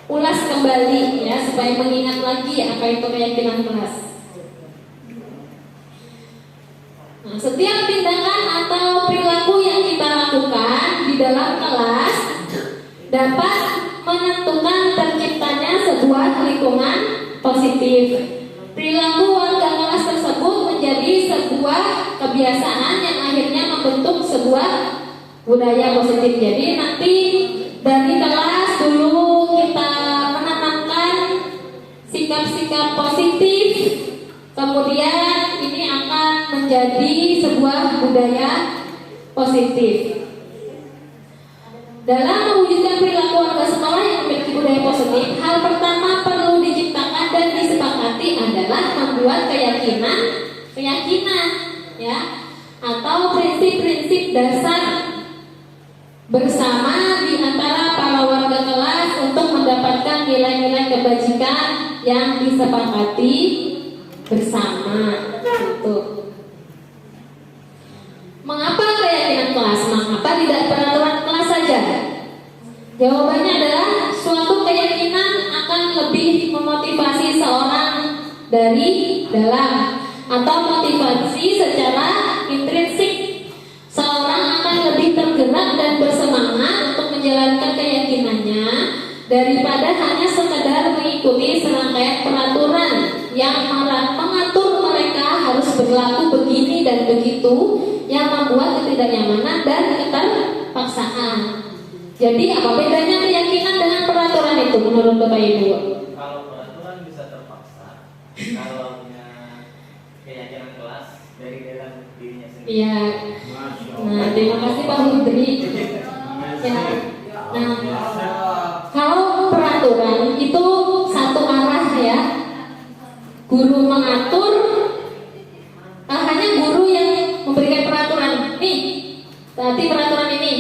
S1: ulas kembali ya supaya mengingat lagi apa itu keyakinan kelas. Nah, setiap tindakan atau perilaku yang kita lakukan di dalam kelas dapat menentukan terciptanya sebuah lingkungan positif. Perilaku warga kelas tersebut menjadi sebuah kebiasaan yang akhirnya membentuk sebuah budaya positif. Jadi nanti dari kelas dulu kita menanamkan sikap-sikap positif, kemudian ini akan menjadi sebuah budaya positif. Dalam mewujudkan perilaku warga sekolah yang memiliki budaya positif, hal pertama perlu diciptakan dan disepakati adalah membuat keyakinan, ya, atau prinsip-prinsip dasar bersama di antara para warga kelas untuk mendapatkan nilai-nilai kebajikan yang disepakati bersama. Gitu. Mengapa keyakinan kelas? Mengapa tidak peraturan kelas saja? Jawabannya adalah suatu keyakinan akan lebih memotivasi seorang dari dalam, atau motivasi secara intrinsik. Seorang akan lebih tergerak dan bersemangat untuk menjalankan keyakinannya daripada hanya sekedar mengikuti serangkaian peraturan yang mengatur mereka harus berlaku begini dan begitu, yang membuat ketidaknyamanan dan keterpaksaan. Jadi apa bedanya keyakinan dengan peraturan itu menurut Bapak Ibu?
S3: Kalau peraturan bisa terpaksa, kalau keyakinan kelas dari dalam dirinya sendiri.
S1: Iya. Nah, terima kasih Pak Hudri. Ya. Nah, kalau peraturan itu satu arah ya, guru mengatur, hanya guru yang memberikan peraturan. Nih, berarti peraturan ini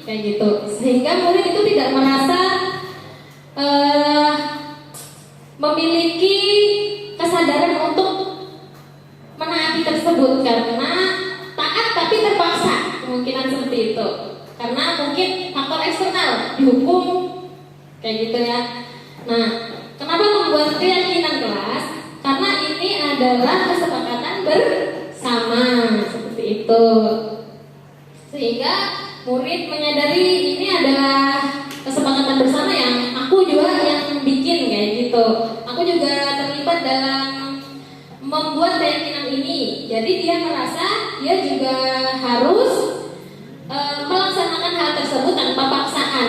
S1: kayak gitu, sehingga murid itu tidak merasa memiliki kesadaran untuk menaati tersebut, karena taat tapi terpaksa, kemungkinan seperti itu, karena mungkin faktor eksternal, dihukum kayak gitu ya. Nah, kenapa membuat keyakinan kelas? Karena ini adalah kesepakatan bersama, seperti itu, sehingga murid menyadari ini adalah kesepakatan bersama yang aku juga yang bikin kayak gitu. Aku juga terlibat dalam membuat keyakinan ini. Jadi dia merasa dia juga harus melaksanakan hal tersebut tanpa paksaan,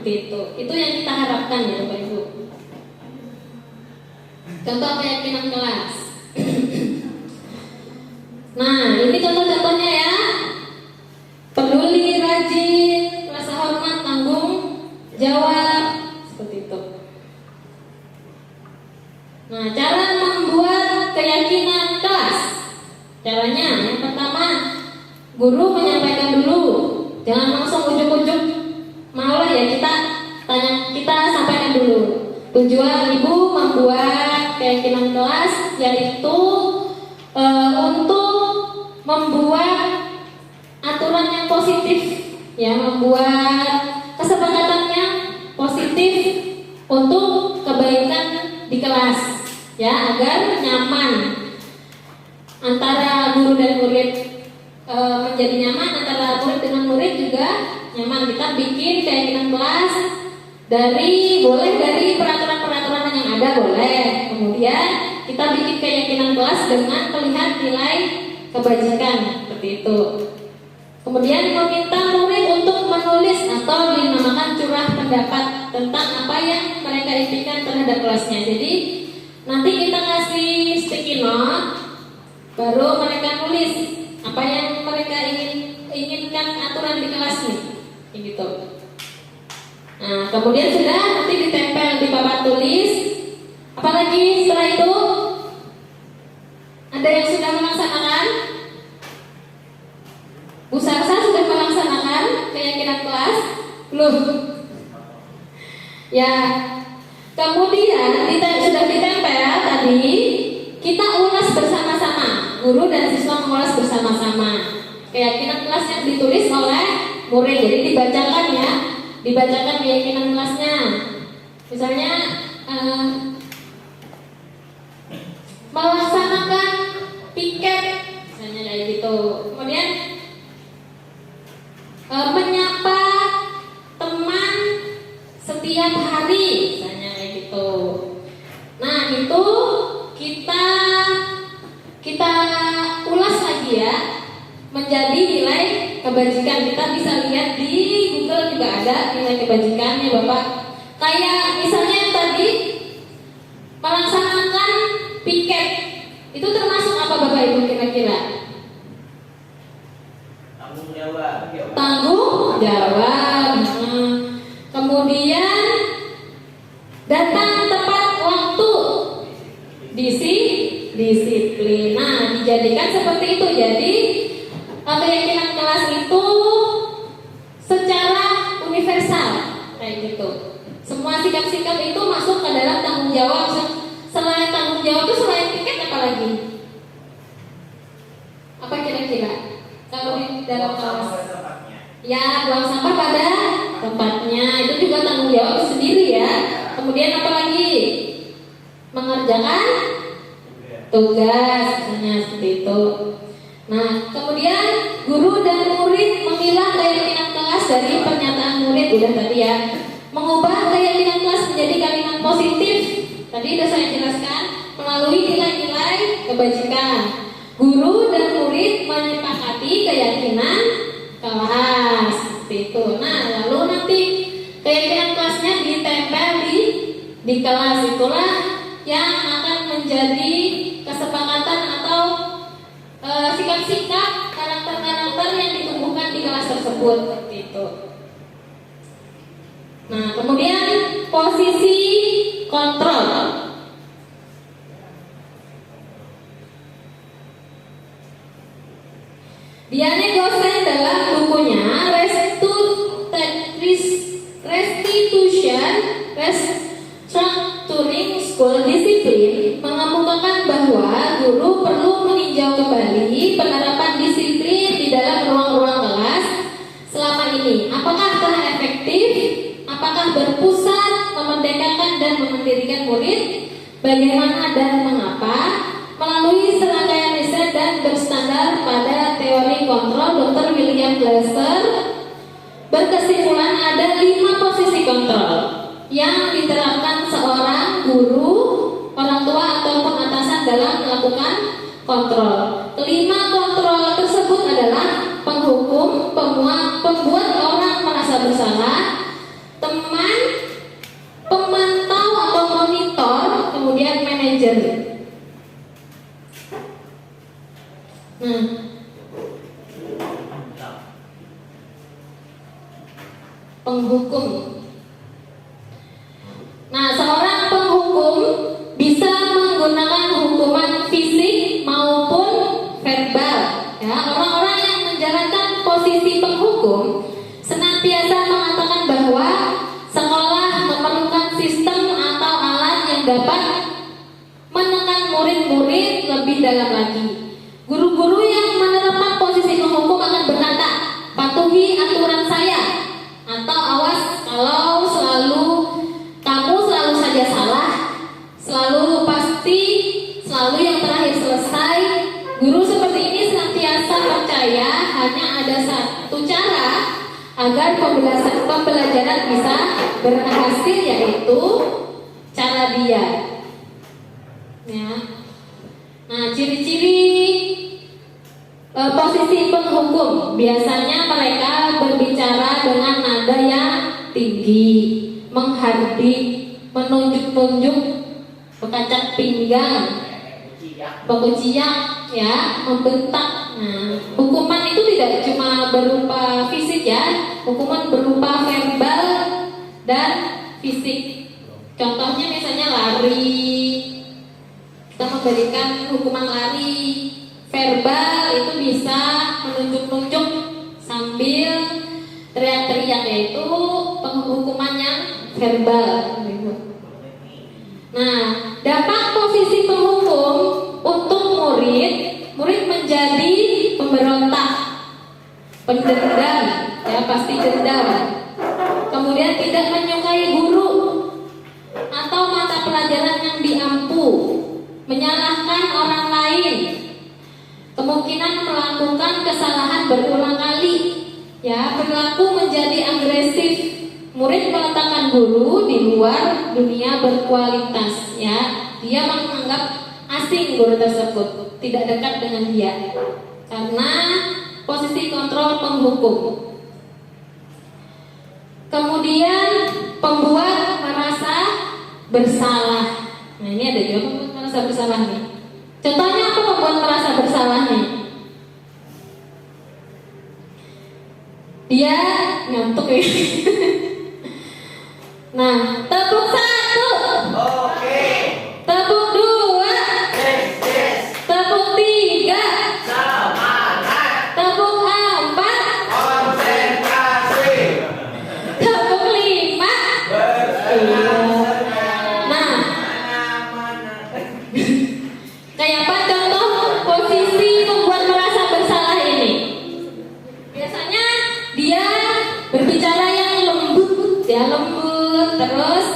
S1: begitu. Itu yang kita harapkan ya Bapak Ibu. Contoh keyakinan kelas. Nah, ini contoh-contohnya ya. Peduli, rajin, rasa hormat, tanggung jawab, seperti itu. Nah, cara membuat keyakinan kelas. Caranya yang pertama, guru menyampaikan dulu, jangan langsung ujuk-ujuk. Maulah ya kita sampaikan dulu. Tujuan ibu membuat keyakinan kelas yaitu untuk membuat aturan yang positif, ya, membuat kesepakatan yang positif untuk kebaikan di kelas, ya, agar nyaman antara guru dan murid, menjadi nyaman antara murid dengan murid juga nyaman. Kita bikin keyakinan kelas boleh dari peraturan-peraturan yang ada, boleh. Kemudian kita bikin keyakinan kelas dengan melihat nilai kebajikan, seperti itu. Kemudian meminta murid untuk menulis atau dinamakan curah pendapat tentang apa yang mereka impikan terhadap kelasnya. Jadi nanti kita kasih sticky note, baru mereka nulis apa yang mereka inginkan aturan di kelas nih, gitu. Nah, kemudian sudah nanti ditempel di papan tulis. Apalagi setelah itu, ada yang sudah melaksanakan? Bu Sarsa sudah melaksanakan keyakinan kelas? Belum? Ya. Kemudian sudah ditempel tadi, kita ulas bersama-sama. Guru dan siswa mengulas bersama-sama keyakinan kelas yang ditulis oleh murid. Jadi dibacakan ya, dibacakan keyakinan kelasnya. Misalnya melaksanakan piket, misalnya kayak gitu. Kemudian menyapa teman setiap hari, misalnya kayak gitu. Nah, itu kita ulas lagi ya, menjadi nilai kebajikan. Kita bisa lihat di Google juga ada nilai kebajikannya Bapak. Kayak misalnya yang tadi melaksanakan piket, itu termasuk apa Bapak Ibu kira-kira?
S3: Tanggung jawab.
S1: jawab. Kemudian datang tepat waktu, disiplin. Nah, dijadikan seperti itu. Jadi keyakinan kelas itu secara universal kayak gitu. Semua sikap-sikap itu masuk ke dalam tanggung jawab. Selain tanggung jawab itu selain tiket apa lagi? Apa kira-kira? Kalau di dalam kelas? Ya, buang sampah pada tempatnya. Itu juga tanggung jawab sendiri ya. Kemudian apa lagi? Mengerjakan tugas, misalnya seperti itu. Nah, kemudian guru dan murid memilah keyakinan kelas dari pernyataan murid, udah tadi ya. Mengubah keyakinan kelas menjadi kalimat positif. Tadi sudah saya jelaskan melalui nilai-nilai kebajikan. Guru dan murid menyepakati keyakinan kelas seperti itu. Nah, lalu nanti keyakinan kelasnya ditempel di kelas, itulah yang akan menjadi kesepakatan atau sikap-sikap karakter-karakter yang ditumbuhkan di kelas tersebut seperti itu. Nah, kemudian posisi kontrol. Diane Gosen dalam bukunya Restitution Restructuring School Discipline mengemukakan bahwa guru perlu meninjau kembali penerapan disiplin di dalam ruang-ruang kelas selama ini. Apakah telah efektif? Apakah berpusat, memerdekakan dan memendirikan murid? Bagaimana dan mengapa? Melalui serangkaian riset dan berstandar pada teori kontrol, Dr. William Glasser berkesimpulan ada 5 posisi kontrol yang diterapkan seorang guru, orang tua ataupun atasan dalam melakukan kontrol. Kelima kontrol tersebut adalah penghukum, pembuat orang merasa bersalah, teman, pemantau atau monitor, kemudian manajer. Nah, penghukum. Nah, seorang penghukum bisa menggunakan hukuman fisik maupun verbal. Ya, orang-orang yang menjalankan posisi penghukum senantiasa mengatakan bahwa sekolah memerlukan sistem atau alat yang dapat menekan murid-murid lebih dalam lagi. Guru-guru yang menerapkan posisi penghukum akan berkata, patuhi aturan saya, atau awas kalau kamu selalu saja salah, selalu pasti, selalu yang terakhir selesai. Guru seperti ini senantiasa percaya hanya ada satu cara agar pembelajaran bisa berhasil, yaitu cara dia. Ya. Nah, ciri-ciri posisi penghukum, biasanya mereka berbicara dengan nada yang tinggi, menghardik, menunjuk-nunjuk, mengacak pinggang, menguciak, ya, membentak. Nah, hukuman itu tidak cuma berupa fisik ya, hukuman berupa verbal dan fisik. Contohnya misalnya lari, kita memberikan hukuman lari. Verbal itu bisa menunjuk-nunjuk sambil teriak-teriak, yaitu penghukuman yang verbal. Nah, dampak posisi penghukum untuk murid menjadi pemberontak, pendendam, ya pasti dendam. Kemudian tidak menyukai guru atau mata pelajaran yang diampu, menyalahkan orang lain, kemungkinan melakukan kesalahan berulang kali, ya, perilaku menjadi agresif. Murid meletakkan guru di luar dunia berkualitas, ya. Dia menganggap asing guru tersebut, tidak dekat dengan dia karena posisi kontrol penghukum. Kemudian pembuat merasa bersalah. Nah, ini ada juga pembuat merasa bersalah nih. Contohnya apa pembuat merasa bersalah nih? Dia ngantuk ya. Nah, tepuk 1,
S3: Oke.
S1: tepuk 2,
S3: Yes.
S1: tepuk 3,
S3: Semangat.
S1: tepuk 4,
S3: Konsentrasi.
S1: tepuk 5. Nah, kayak apa contoh posisi membuat merasa bersalah ini? Biasanya dia berbicara yang lembut, ya lembut, terus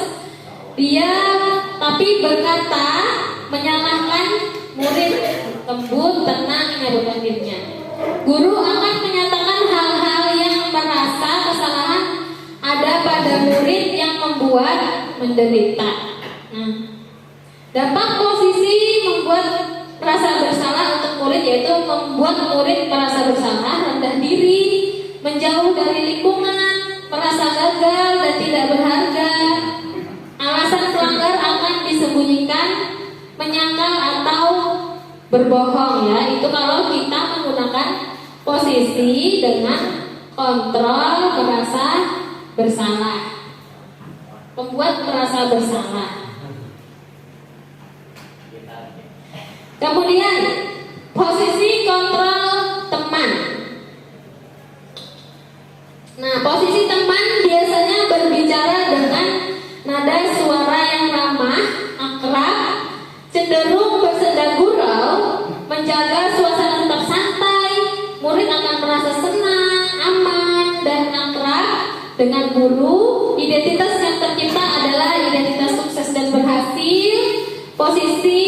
S1: dia tapi berkata menyalahkan murid, lembut, tenang, menyebutkan dirinya. Guru akan menyatakan hal-hal yang merasa kesalahan ada pada murid yang membuat menderita. Nah, dampak posisi membuat merasa bersalah untuk murid yaitu membuat murid merasa bersalah, rendah diri, menjauh dari lingkungan, merasa gagal dan tidak berharga. Alasan pelanggar akan disembunyikan, menyangkal atau berbohong ya. Itu kalau kita menggunakan posisi dengan kontrol merasa bersalah. Membuat merasa bersalah. Kemudian posisi kontrol teman. Nah, posisi teman biasanya berbicara dengan nada suara yang ramah, akrab, cenderung bersenda gurau, menjaga suasana tetap santai. Murid akan merasa senang, aman, dan akrab dengan guru. Identitas yang tercipta adalah identitas sukses dan berhasil. Posisi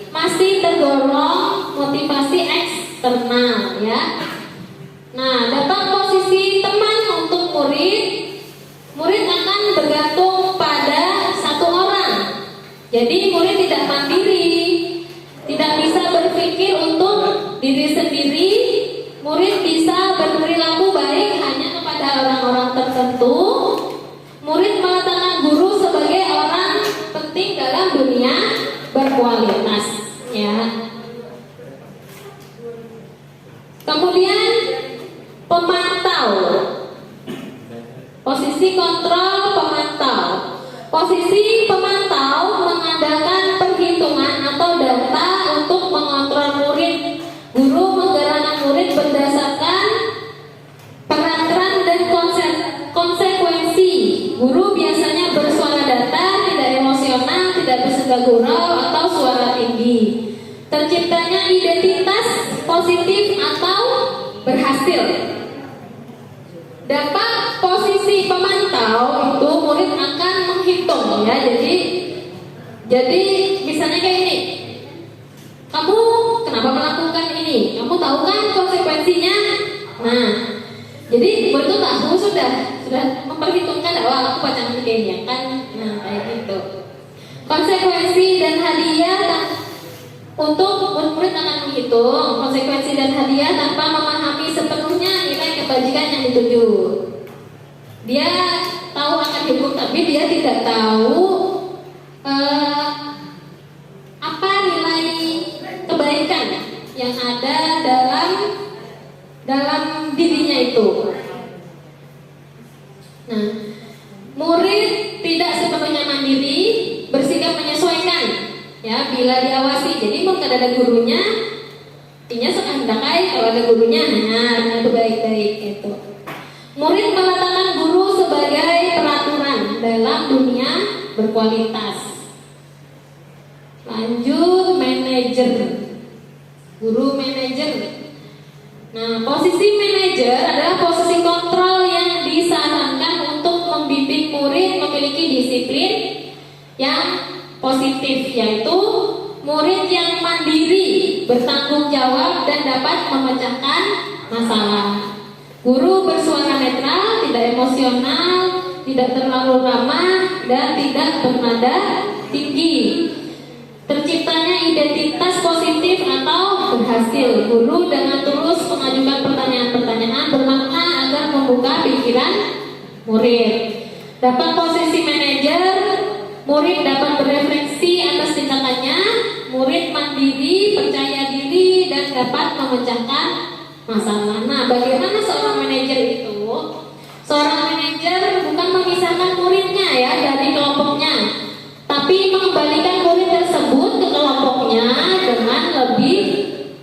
S1: masih tergolong motivasi eksternal ya. Nah, dampak posisi teman untuk murid akan bergantung pada satu orang. Jadi murid tidak mandiri, tidak bisa berpikir untuk diri sendiri. Murid bisa berperilaku baik hanya kepada orang-orang tertentu. Murid meletakkan guru sebagai orang penting dalam dunia berkualitas ya. Kemudian pemantau. Posisi kontrol pemantau. Posisi pemantau mengandalkan perhitungan atau data untuk mengontrol murid. Guru menggerakkan murid berdasarkan peraturan dan konsekuensi. Guru biasanya bersuara datar, tidak emosional, tidak bersenda gurau atau suara tinggi. Terciptanya identitas positif atau berhasil. Dampak posisi pemantau itu murid akan menghitung ya. Jadi misalnya kayak ini. Kamu kenapa melakukan ini? Kamu tahu kan konsekuensinya? Nah, jadi murid itu tahu sudah memperhitungkan. Wah, aku baca nanti kayaknya kan. Nah, kayak gitu. Konsekuensi dan hadiah untuk murid akan menghitung konsekuensi dan hadiah tanpa memahami sepenuhnya nilai kebajikan yang dituju. Dia tahu akan dihukum tapi dia tidak tahu apa nilai kebaikan yang ada dalam dirinya itu. Nah, murid tidak sepenuhnya mandiri, bersikap menyesuaikan ya bila diawasi. Jadi mungkin ada gurunya, artinya sekandakai kalau ada gurunya, nah itu baik-baik itu. Murid meletakkan guru sebagai peraturan dalam dunia berkualitas. Lanjut manajer, guru manajer. Nah, posisi manajer adalah posisi kontrol yang disarankan untuk membimbing murid memiliki disiplin yang positif, yaitu murid yang mandiri, bertanggung jawab dan dapat memecahkan masalah. Guru bersuara netral, tidak emosional, tidak terlalu ramah dan tidak bernada tinggi. Terciptanya identitas positif atau berhasil. Guru dengan tulus mengajukan pertanyaan-pertanyaan bermakna agar membuka pikiran murid. Dapat posisi manajer, murid dapat berefleksi atas tindakannya. Murid mandiri, percaya diri dan dapat memecahkan masalah. Nah, bagaimana seorang manajer itu? Seorang manajer bukan memisahkan muridnya ya dari kelompoknya, tapi mengembalikan murid tersebut ke kelompoknya dengan lebih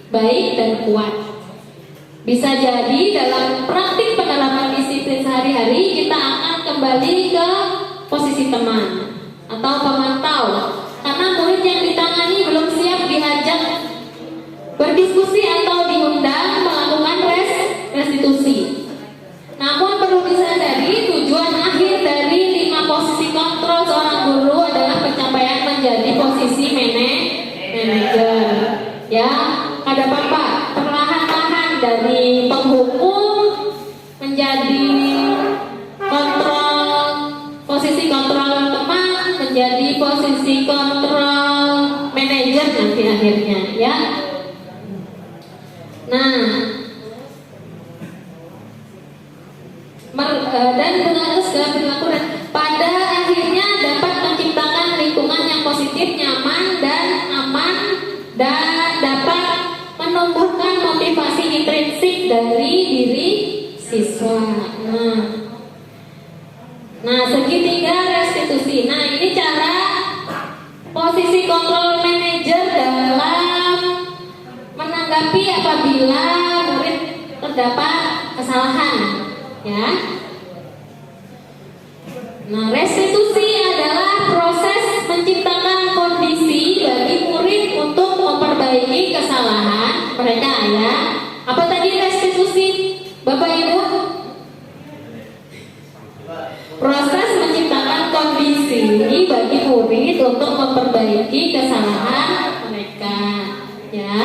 S1: baik dan kuat. Bisa jadi dalam praktik penerapan disiplin sehari-hari kita akan kembali ke posisi teman atau pemantau, karena murid yang ditangani belum siap diajak berdiskusi atau diundang melakukan restitusi. Namun perlu disadari tujuan akhir dari 5 posisi kontrol seorang guru adalah pencapaian menjadi posisi manajer. Ya, ada Pak, perlahan-lahan dari penghukum menjadi kontrol, posisi kontrol teman menjadi posisi kontrol manajer nanti akhirnya, ya. Nah, dan dengan segala perilaku pada akhirnya dapat menciptakan lingkungan yang positif, nyaman dan aman, dan dapat menumbuhkan motivasi intrinsik dari diri siswa. Nah, segitiga restitusi. Nah, ini cara posisi kontrol manajer dalam menanggapi apabila murid terdapat kesalahan, ya. Nah, restitusi adalah proses menciptakan kondisi bagi murid untuk memperbaiki kesalahan mereka, ya. Apa tadi restitusi, Bapak Ibu? Proses menciptakan kondisi bagi murid untuk memperbaiki kesalahan mereka, ya,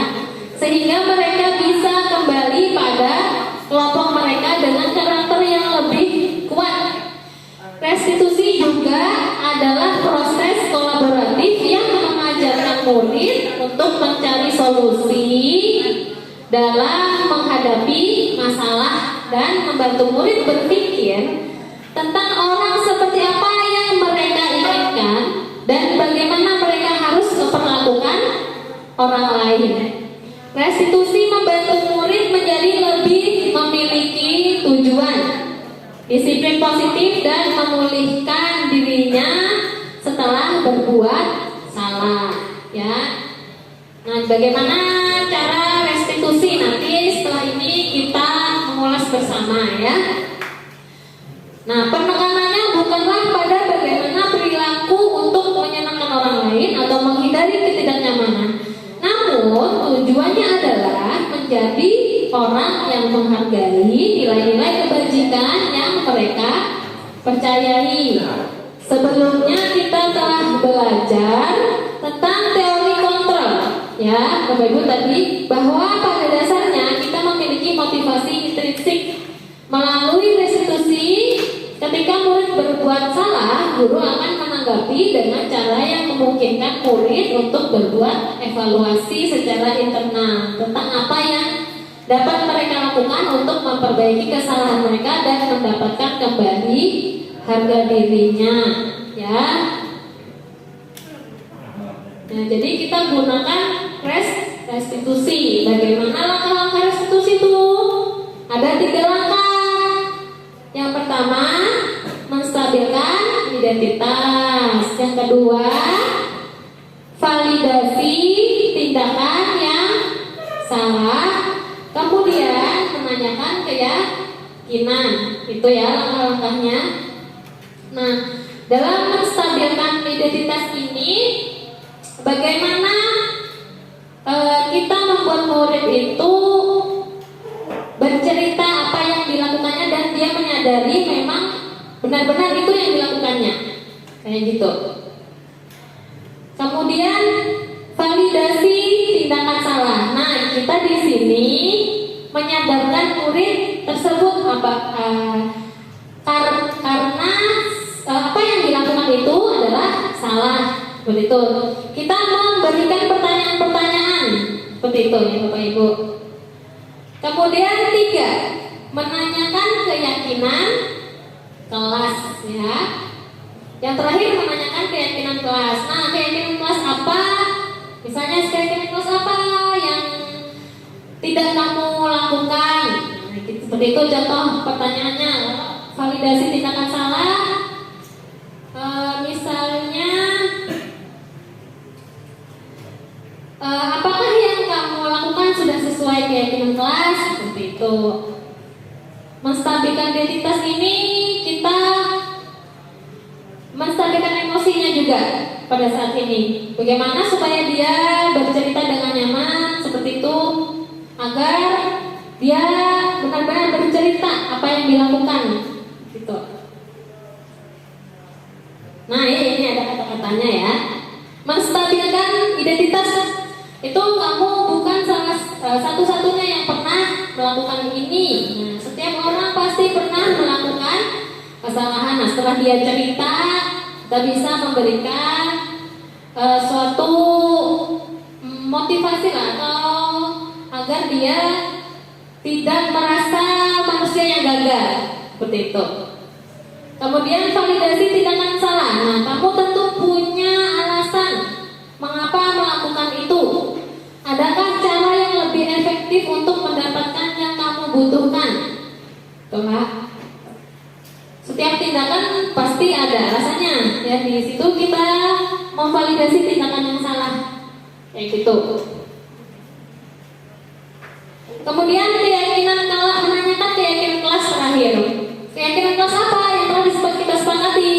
S1: sehingga mereka bisa kembali pada kelompok mereka dengan karakter yang lebih kuat. Restitusi juga adalah proses kolaboratif yang mengajarkan murid untuk mencari solusi dalam menghadapi masalah dan membantu murid berpikir tentang orang seperti apa yang mereka inginkan dan bagaimana mereka harus memperlakukan orang lain. Restitusi membantu murid menjadi lebih memiliki tujuan, disiplin positif, dan memulihkan dirinya setelah berbuat salah, ya. Nah, bagaimana cara restitusi? Nanti setelah ini kita mengulas bersama, ya. Nah, penekanannya bukanlah pada bagaimana perilaku untuk menyenangkan orang lain atau menghindari ketidaknyamanan, namun tujuannya adalah menjadi orang yang menghargai nilai-nilai kebajikan yang mereka percayai. Sebelumnya kita telah belajar tentang teori kontrol, ya, Bapak Ibu tadi, bahwa pada dasarnya kita memiliki motivasi intrinsik. Melalui restitusi, ketika murid berbuat salah, guru akan menanggapi dengan cara yang memungkinkan murid untuk berbuat evaluasi secara internal tentang apa yang dapat mereka lakukan untuk memperbaiki kesalahan mereka dan mendapatkan kembali harga dirinya, ya. Nah, jadi kita gunakan restitusi. Bagaimana langkah-langkah restitusi itu? Ada 3 langkah. Yang pertama, menstabilkan identitas. Yang kedua, validasi tindakan yang salah. Kemudian menanyakan keyakinan. Itu ya langkah-langkahnya. Nah, dalam menstabilkan identitas ini, bagaimana kita membuat murid itu bercerita apa yang dilakukannya dan dia menyadari memang benar-benar itu yang dilakukannya, kayak gitu. Kemudian validasi tindakan salah. Nah, kita di sini menyadarkan murid tersebut karena apa yang dilakukan itu adalah salah, begitu. Kita memberikan pertanyaan-pertanyaan seperti itu, ya Bapak Ibu. Kemudian 3, menanyakan keyakinan kelas, ya. Yang terakhir menanyakan keyakinan kelas. Nah, keyakinan kelas apa? Misalnya keyakinan kelas apa yang tidak kamu lakukan? Nah, seperti itu contoh pertanyaannya. validasi tindakan salah. Misalnya, apakah yang kamu lakukan sudah sesuai keyakinan kelas? Seperti itu. Menstabilkan identitas ini kita menstabilkan emosinya juga pada saat ini. Bagaimana supaya dia bercerita dengan nyaman seperti itu, agar dia benar-benar bercerita apa yang dilakukan, gitu. Nah, ini ada kata-katanya ya. Menstabilkan identitas itu kamu bukan salah satu-satunya yang pernah melakukan ini. Nah, setiap orang pasti pernah melakukan kesalahan. Nah, setelah dia cerita, kita bisa memberikan suatu motivasi lah, atau agar dia tidak merasa manusia yang gagal, seperti itu. Kemudian validasi tindakan salah. Nah, kamu tentu punya alasan mengapa melakukan itu. Adakah cara yang lebih efektif untuk mendapatkan yang kamu butuhkan? Coba. Setiap tindakan pasti ada alasannya. Ya, di situ kita memvalidasi tindakan yang salah, kayak gitu. Kemudian keyakinan kelas, menanyakan keyakinan kelas terakhir. Keyakinan kelas apa yang telah kita sepakati?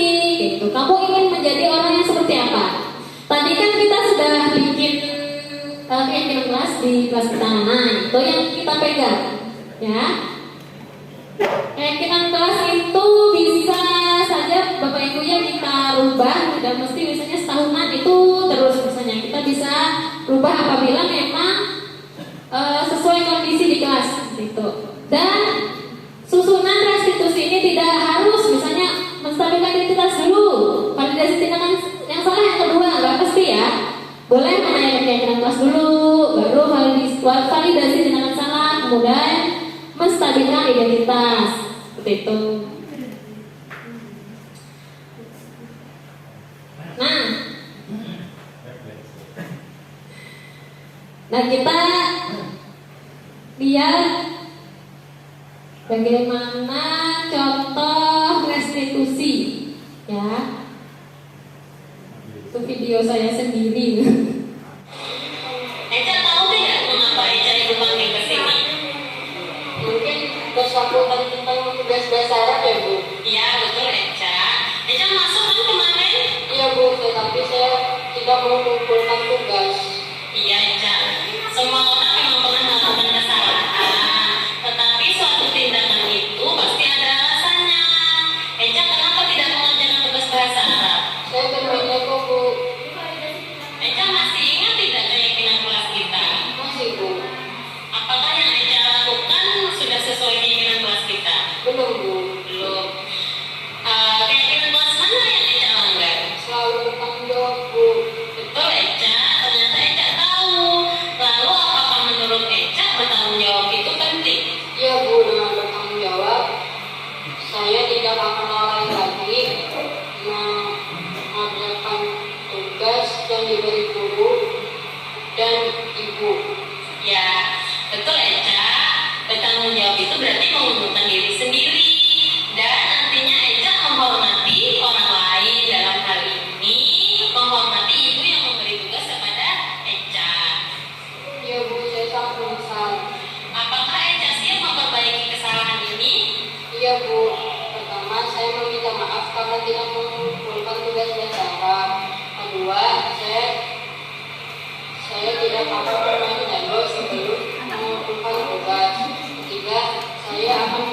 S1: Gitu. Kamu ingin menjadi orang yang seperti apa? Tadi kan kita sudah bikin keyakinan kelas di kelas kita. Nah, itu yang kita pegang, ya. Keyakinan kelas itu bisa saja Bapak Ibu ya kita rubah, tidak mesti misalnya setahunan itu terus. Misalnya kita bisa rubah apabila memang sesuai kondisi di kelas, gitu. Dan susunan restitusi ini tidak harus misalnya menstabilkan identitas dulu, validasi tindakan yang salah yang kedua, nggak pasti ya. Boleh menanyakan keyakinan kelas dulu, baru validasi tindakan salah, kemudian menstabilkan identitas, seperti itu. Nah, kita lihat bagaimana contoh restitusi, ya. Itu video saya sendiri.
S4: Eca tahu tidak mengapa Eca dipanggil ke sini?
S1: Mungkin bersangkutan tentang tugas bahasa Arab ya, Bu?
S4: Iya, betul Eca. Eca masuk kan kemarin?
S1: Iya, Bu, tetapi saya tidak mengumpulkan tugas.
S4: Iya Eca. Semua orang memang pernah melakukan kesalahan, tetapi suatu tindakan itu pasti ada alasannya. Eca kenapa tidak mengerjakan tugas bahasa Arab?
S1: Saya bermainnya kok, Bu.
S4: Eca masih ingat tidak keyakinan kelas kita?
S1: Masih, Bu.
S4: Apakah yang Eca lakukan sudah sesuai keyakinan kelas kita?
S1: Belum, Bu.
S4: Belum. Keyakinan kelas mana yang Eca langgar?
S1: Selalu bertanggung jawab, Bu.
S4: Betul Eca, ternyata Eca tahu. Lalu apakah menurut Eca bertanggung jawab itu penting?
S1: Iya, Bu, dengan bertanggung jawab saya tidak akan lalai lagi mengerjakan tugas yang diberi guru dan ibu.
S4: Ya, betul Eca. Bertanggung jawab itu berarti mengundurkan diri sendiri. Dan nantinya Eca menghormati orang lain, dalam hal ini menghormati ibu yang memberi tugas kepada Eca.
S1: Iya, Bu, saya sangat menyesal.
S4: Apakah Eca siap memperbaiki kesalahan ini?
S1: Iya, Bu. Pertama, saya meminta maaf karena tidak mengumpulkan tugas bahasa Arab. Kedua, saya tidak akan bermain dado sebelum mengumpulkan tugas. Ketiga, saya akan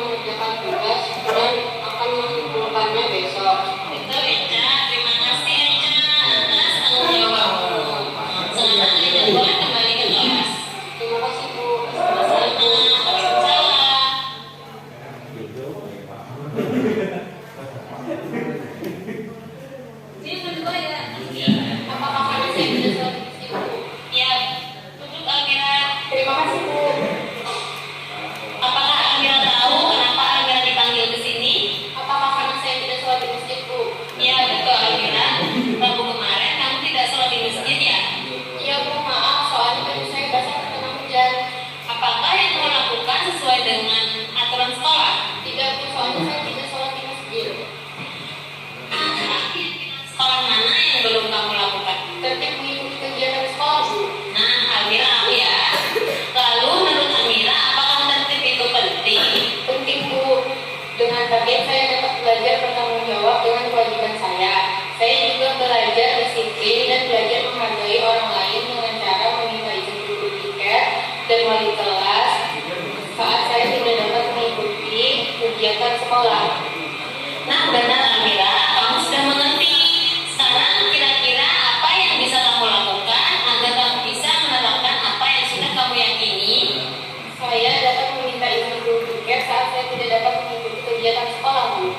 S4: kegiatan sekolah, Bu.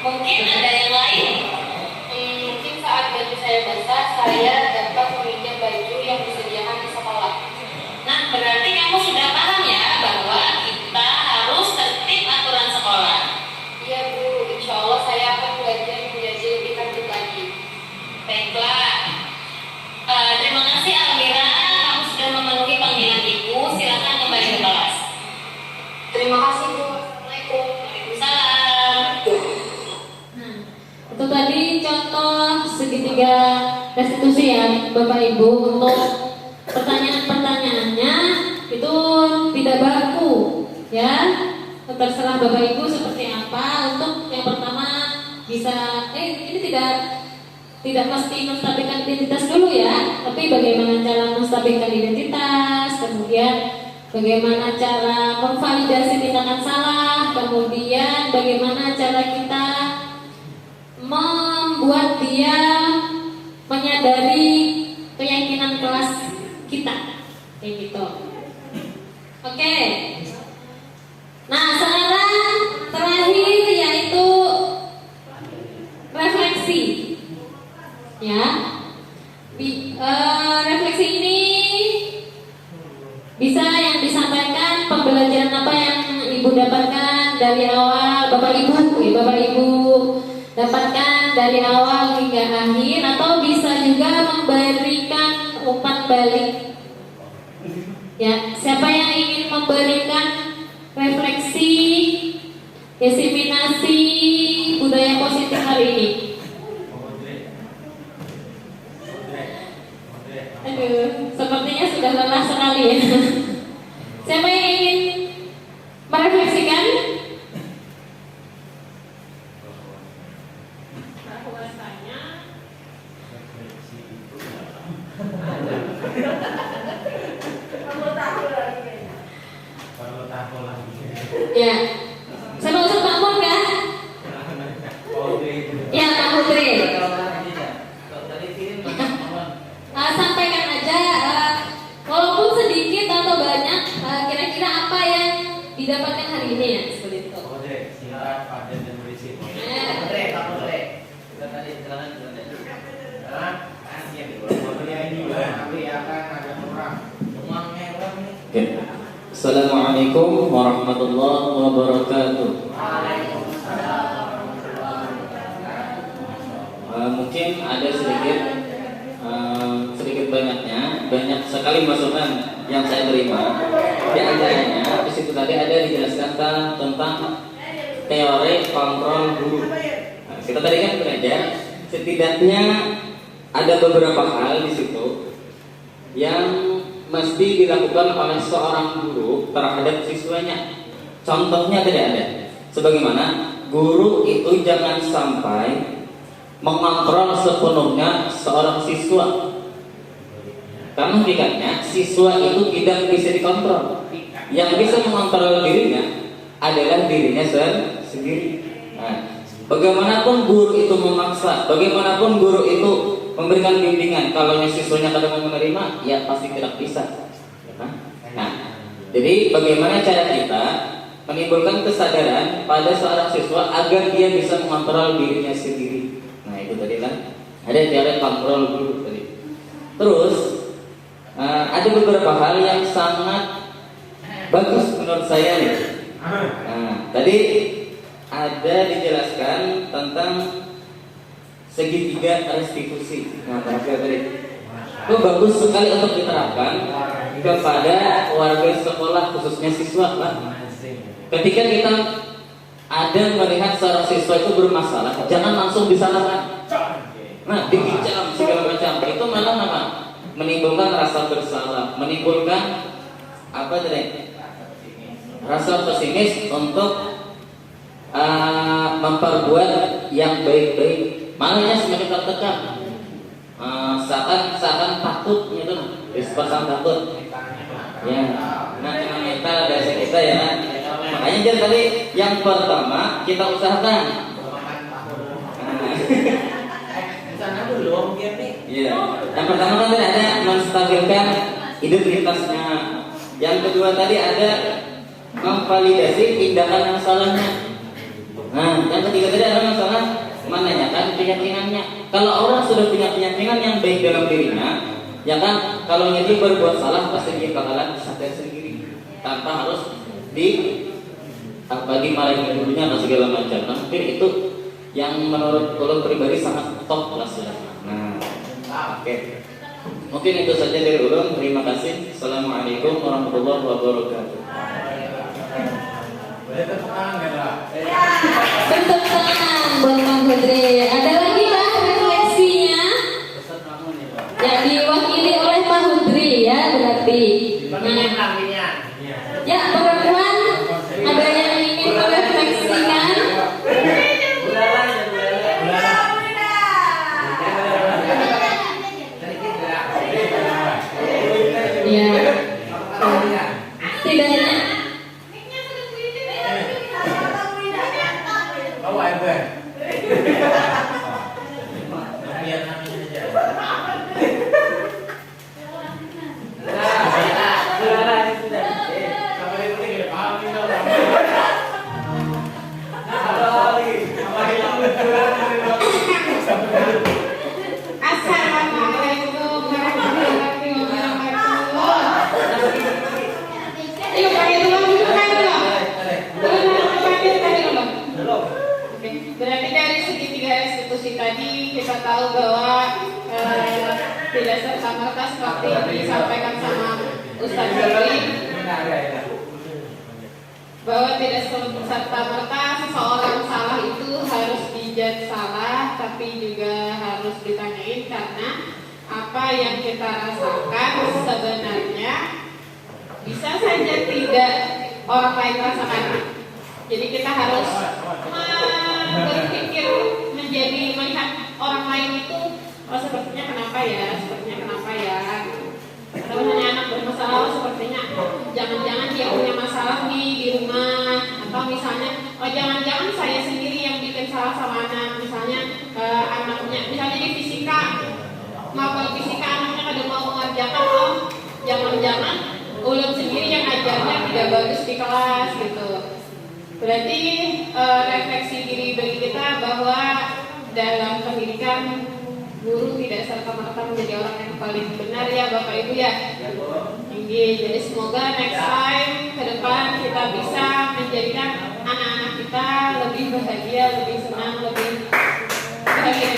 S4: Mungkin ada yang lain? Mungkin saat baju saya basah, saya dapat meminjam baju yang disediakan di sekolah. Nah, berarti kamu sudah paham ya bahwa kita harus tertib aturan sekolah. Iya, Bu. Insya Allah saya akan belajar menjadi lebih tertib lagi. Baiklah. Terima kasih Almira, kamu sudah memenuhi panggilan Ibu. Silakan kembali ke kelas. Terima kasih, Bu. Assalamualaikum. Waalaikumsalam.
S1: Nah, itu tadi contoh segitiga restitusi ya Bapak Ibu. Untuk pertanyaan-pertanyaannya itu tidak baku ya. Terserah Bapak Ibu seperti apa. Untuk yang pertama bisa ini tidak mesti menstabilkan identitas dulu ya, tapi bagaimana cara menstabilkan identitas, kemudian bagaimana cara memvalidasi tindakan salah, kemudian bagaimana cara kita membuat dia menyadari keyakinan kelas kita, kayak gitu. Oke. Nah, sekarang terakhir yaitu refleksi. Ya, refleksi ini bisa yang disampaikan pembelajaran apa yang Ibu dapatkan dari awal, Bapak Ibu dapatkan dari awal hingga akhir, atau bisa juga memberikan umpan balik. Ya, siapa yang ingin memberikan refleksi, diseminasi budaya positif hari ini? Aduh, sepertinya sudah lelah sekali ya. Siapa yang ingin merefleksikan? Ya, saya mau Pak Mun kan? Ya, Pak Putri. Sampaikan aja, walaupun sedikit atau banyak, kira-kira apa yang didapatkan hari ini ya, seperti itu.
S3: Silakan Pak dan berisi.
S5: Assalamualaikum warahmatullahi wabarakatuh. Mungkin ada sedikit banyaknya, banyak sekali masukan yang saya terima. Di antaranya di situ tadi ada dijelaskan tentang teori kontrol guru. Nah, kita tadi kan belajar setidaknya ada beberapa hal di situ yang mesti dilakukan oleh seorang guru terhadap siswanya. Contohnya tidak ada. Sebagaimana guru itu jangan sampai mengontrol sepenuhnya seorang siswa. Karena hakikatnya siswa itu tidak bisa dikontrol. Yang bisa mengontrol dirinya adalah dirinya sendiri. Nah, bagaimanapun guru itu memaksa, bagaimanapun guru itu memberikan bimbingan, kalau siswanya kadang mau menerima, ya pasti tidak bisa. Nah, jadi bagaimana cara kita menimbulkan kesadaran pada seorang siswa agar dia bisa mengontrol dirinya sendiri. Nah, itu tadi kan ada teori kontrol guru tadi. Terus ada beberapa hal yang sangat bagus menurut saya nih. Nah, tadi ada dijelaskan tentang segitiga restitusi. Nah, terakhir tadi itu bagus sekali untuk diterapkan kepada warga sekolah, khususnya siswa, Pak. Ketika kita ada melihat seorang siswa itu bermasalah, jangan langsung disalahkan. Nah, dikecam segala macam, itu malah apa? Menimbulkan rasa bersalah, menimbulkan apa tadi? Rasa pesimis untuk memperbuat yang baik-baik. Malahnya semakin tertekan, seakan takut gitu, dispersan takut. Ya, nah dengan mental bahasa kita ya. Makanya jadi tadi yang pertama kita usahakan.
S3: Sana belum dia nih.
S5: Iya. Yang pertama kan tadi ada menstabilkan identitasnya. Yang kedua tadi ada memvalidasi tindakan yang salahnya. Nah, yang ketiga tadi adalah masalah menanyakan keyakinannya. Kalau orang sudah punya keyakinan yang baik dalam dirinya, ya kan, kalau dia berbuat salah pasti dia bakalan sadar sendiri tanpa harus dimarahin dulunya atau segala macam. Nah, mungkin itu yang menurut ulun pribadi sangat top lah sudah. Nah, oke. Mungkin itu saja dari ulun. Terima kasih. Assalamualaikum warahmatullahi wabarakatuh.
S1: Bentuk tangan buat Bang Hudri. Ada lagi kah refleksinya? Yang diwakili oleh Pak Hudri ya berarti. Ya perempuan, ada yang ingin merefleksikan? Ya. Tidaknya.
S2: Assalamualaikum warahmatullahi wabarakatuh. Ayo pakai dulu, pakai dulu. Oke, berarti dari segi tiga restitusi tadi kita tahu bahwa tidak serta-merta seperti yang disampaikan sama Ustadz Juli, bahwa tidak serta-merta seseorang salah itu harus dijudge salah, tapi juga harus ditanyain karena apa yang kita rasakan sebenarnya bisa saja tidak orang lain rasakan. Jadi kita harus berpikir menjadi melihat orang lain itu sepertinya kenapa ya. Kalau misalnya anak bermasalah sepertinya jangan-jangan dia punya masalah nih di rumah, atau misalnya jangan-jangan saya sendiri yang bikin salah sama anak, misalnya anaknya misalnya di fisika, mapel fisika anaknya kadang mau mengerjakan, jangan-jangan ulun sendiri yang ajarnya tidak bagus di kelas gitu. Berarti refleksi diri bagi kita bahwa dalam pendidikan guru tidak serta-merta menjadi orang yang paling benar ya Bapak Ibu ya. Jadi semoga next time ke depan kita bisa menjadikan anak-anak kita lebih bahagia, lebih senang, lebih bahagia.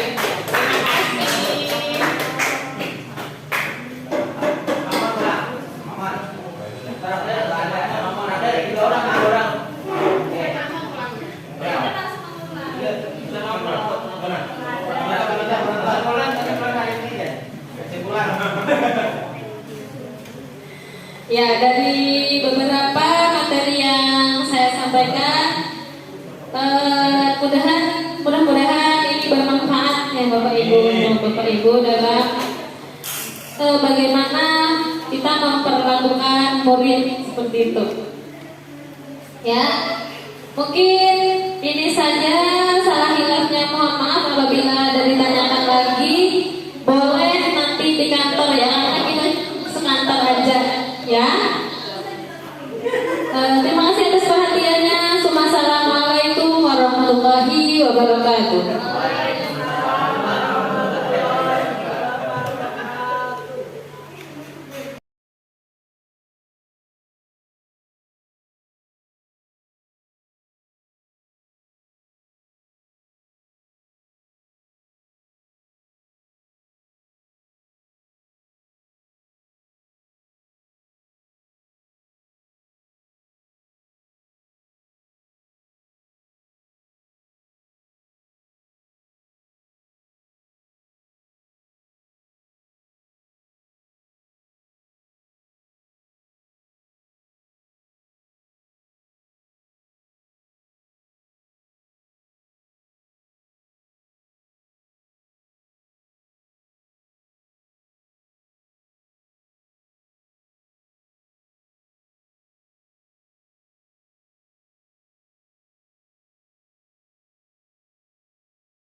S2: Terima kasih.
S1: Ya, dari beberapa materi yang saya sampaikan, mudah-mudahan ini bermanfaat ya Bapak Ibu dalam bagaimana kita memperlakukan murid seperti itu. Ya, mungkin ini saja, salah hilafnya mohon maaf apabila ada ditanyakan lagi, boleh nanti di kantor ya, karena kita sekantor aja ya. Terima kasih atas perhatiannya. Assalamualaikum warahmatullahi wabarakatuh.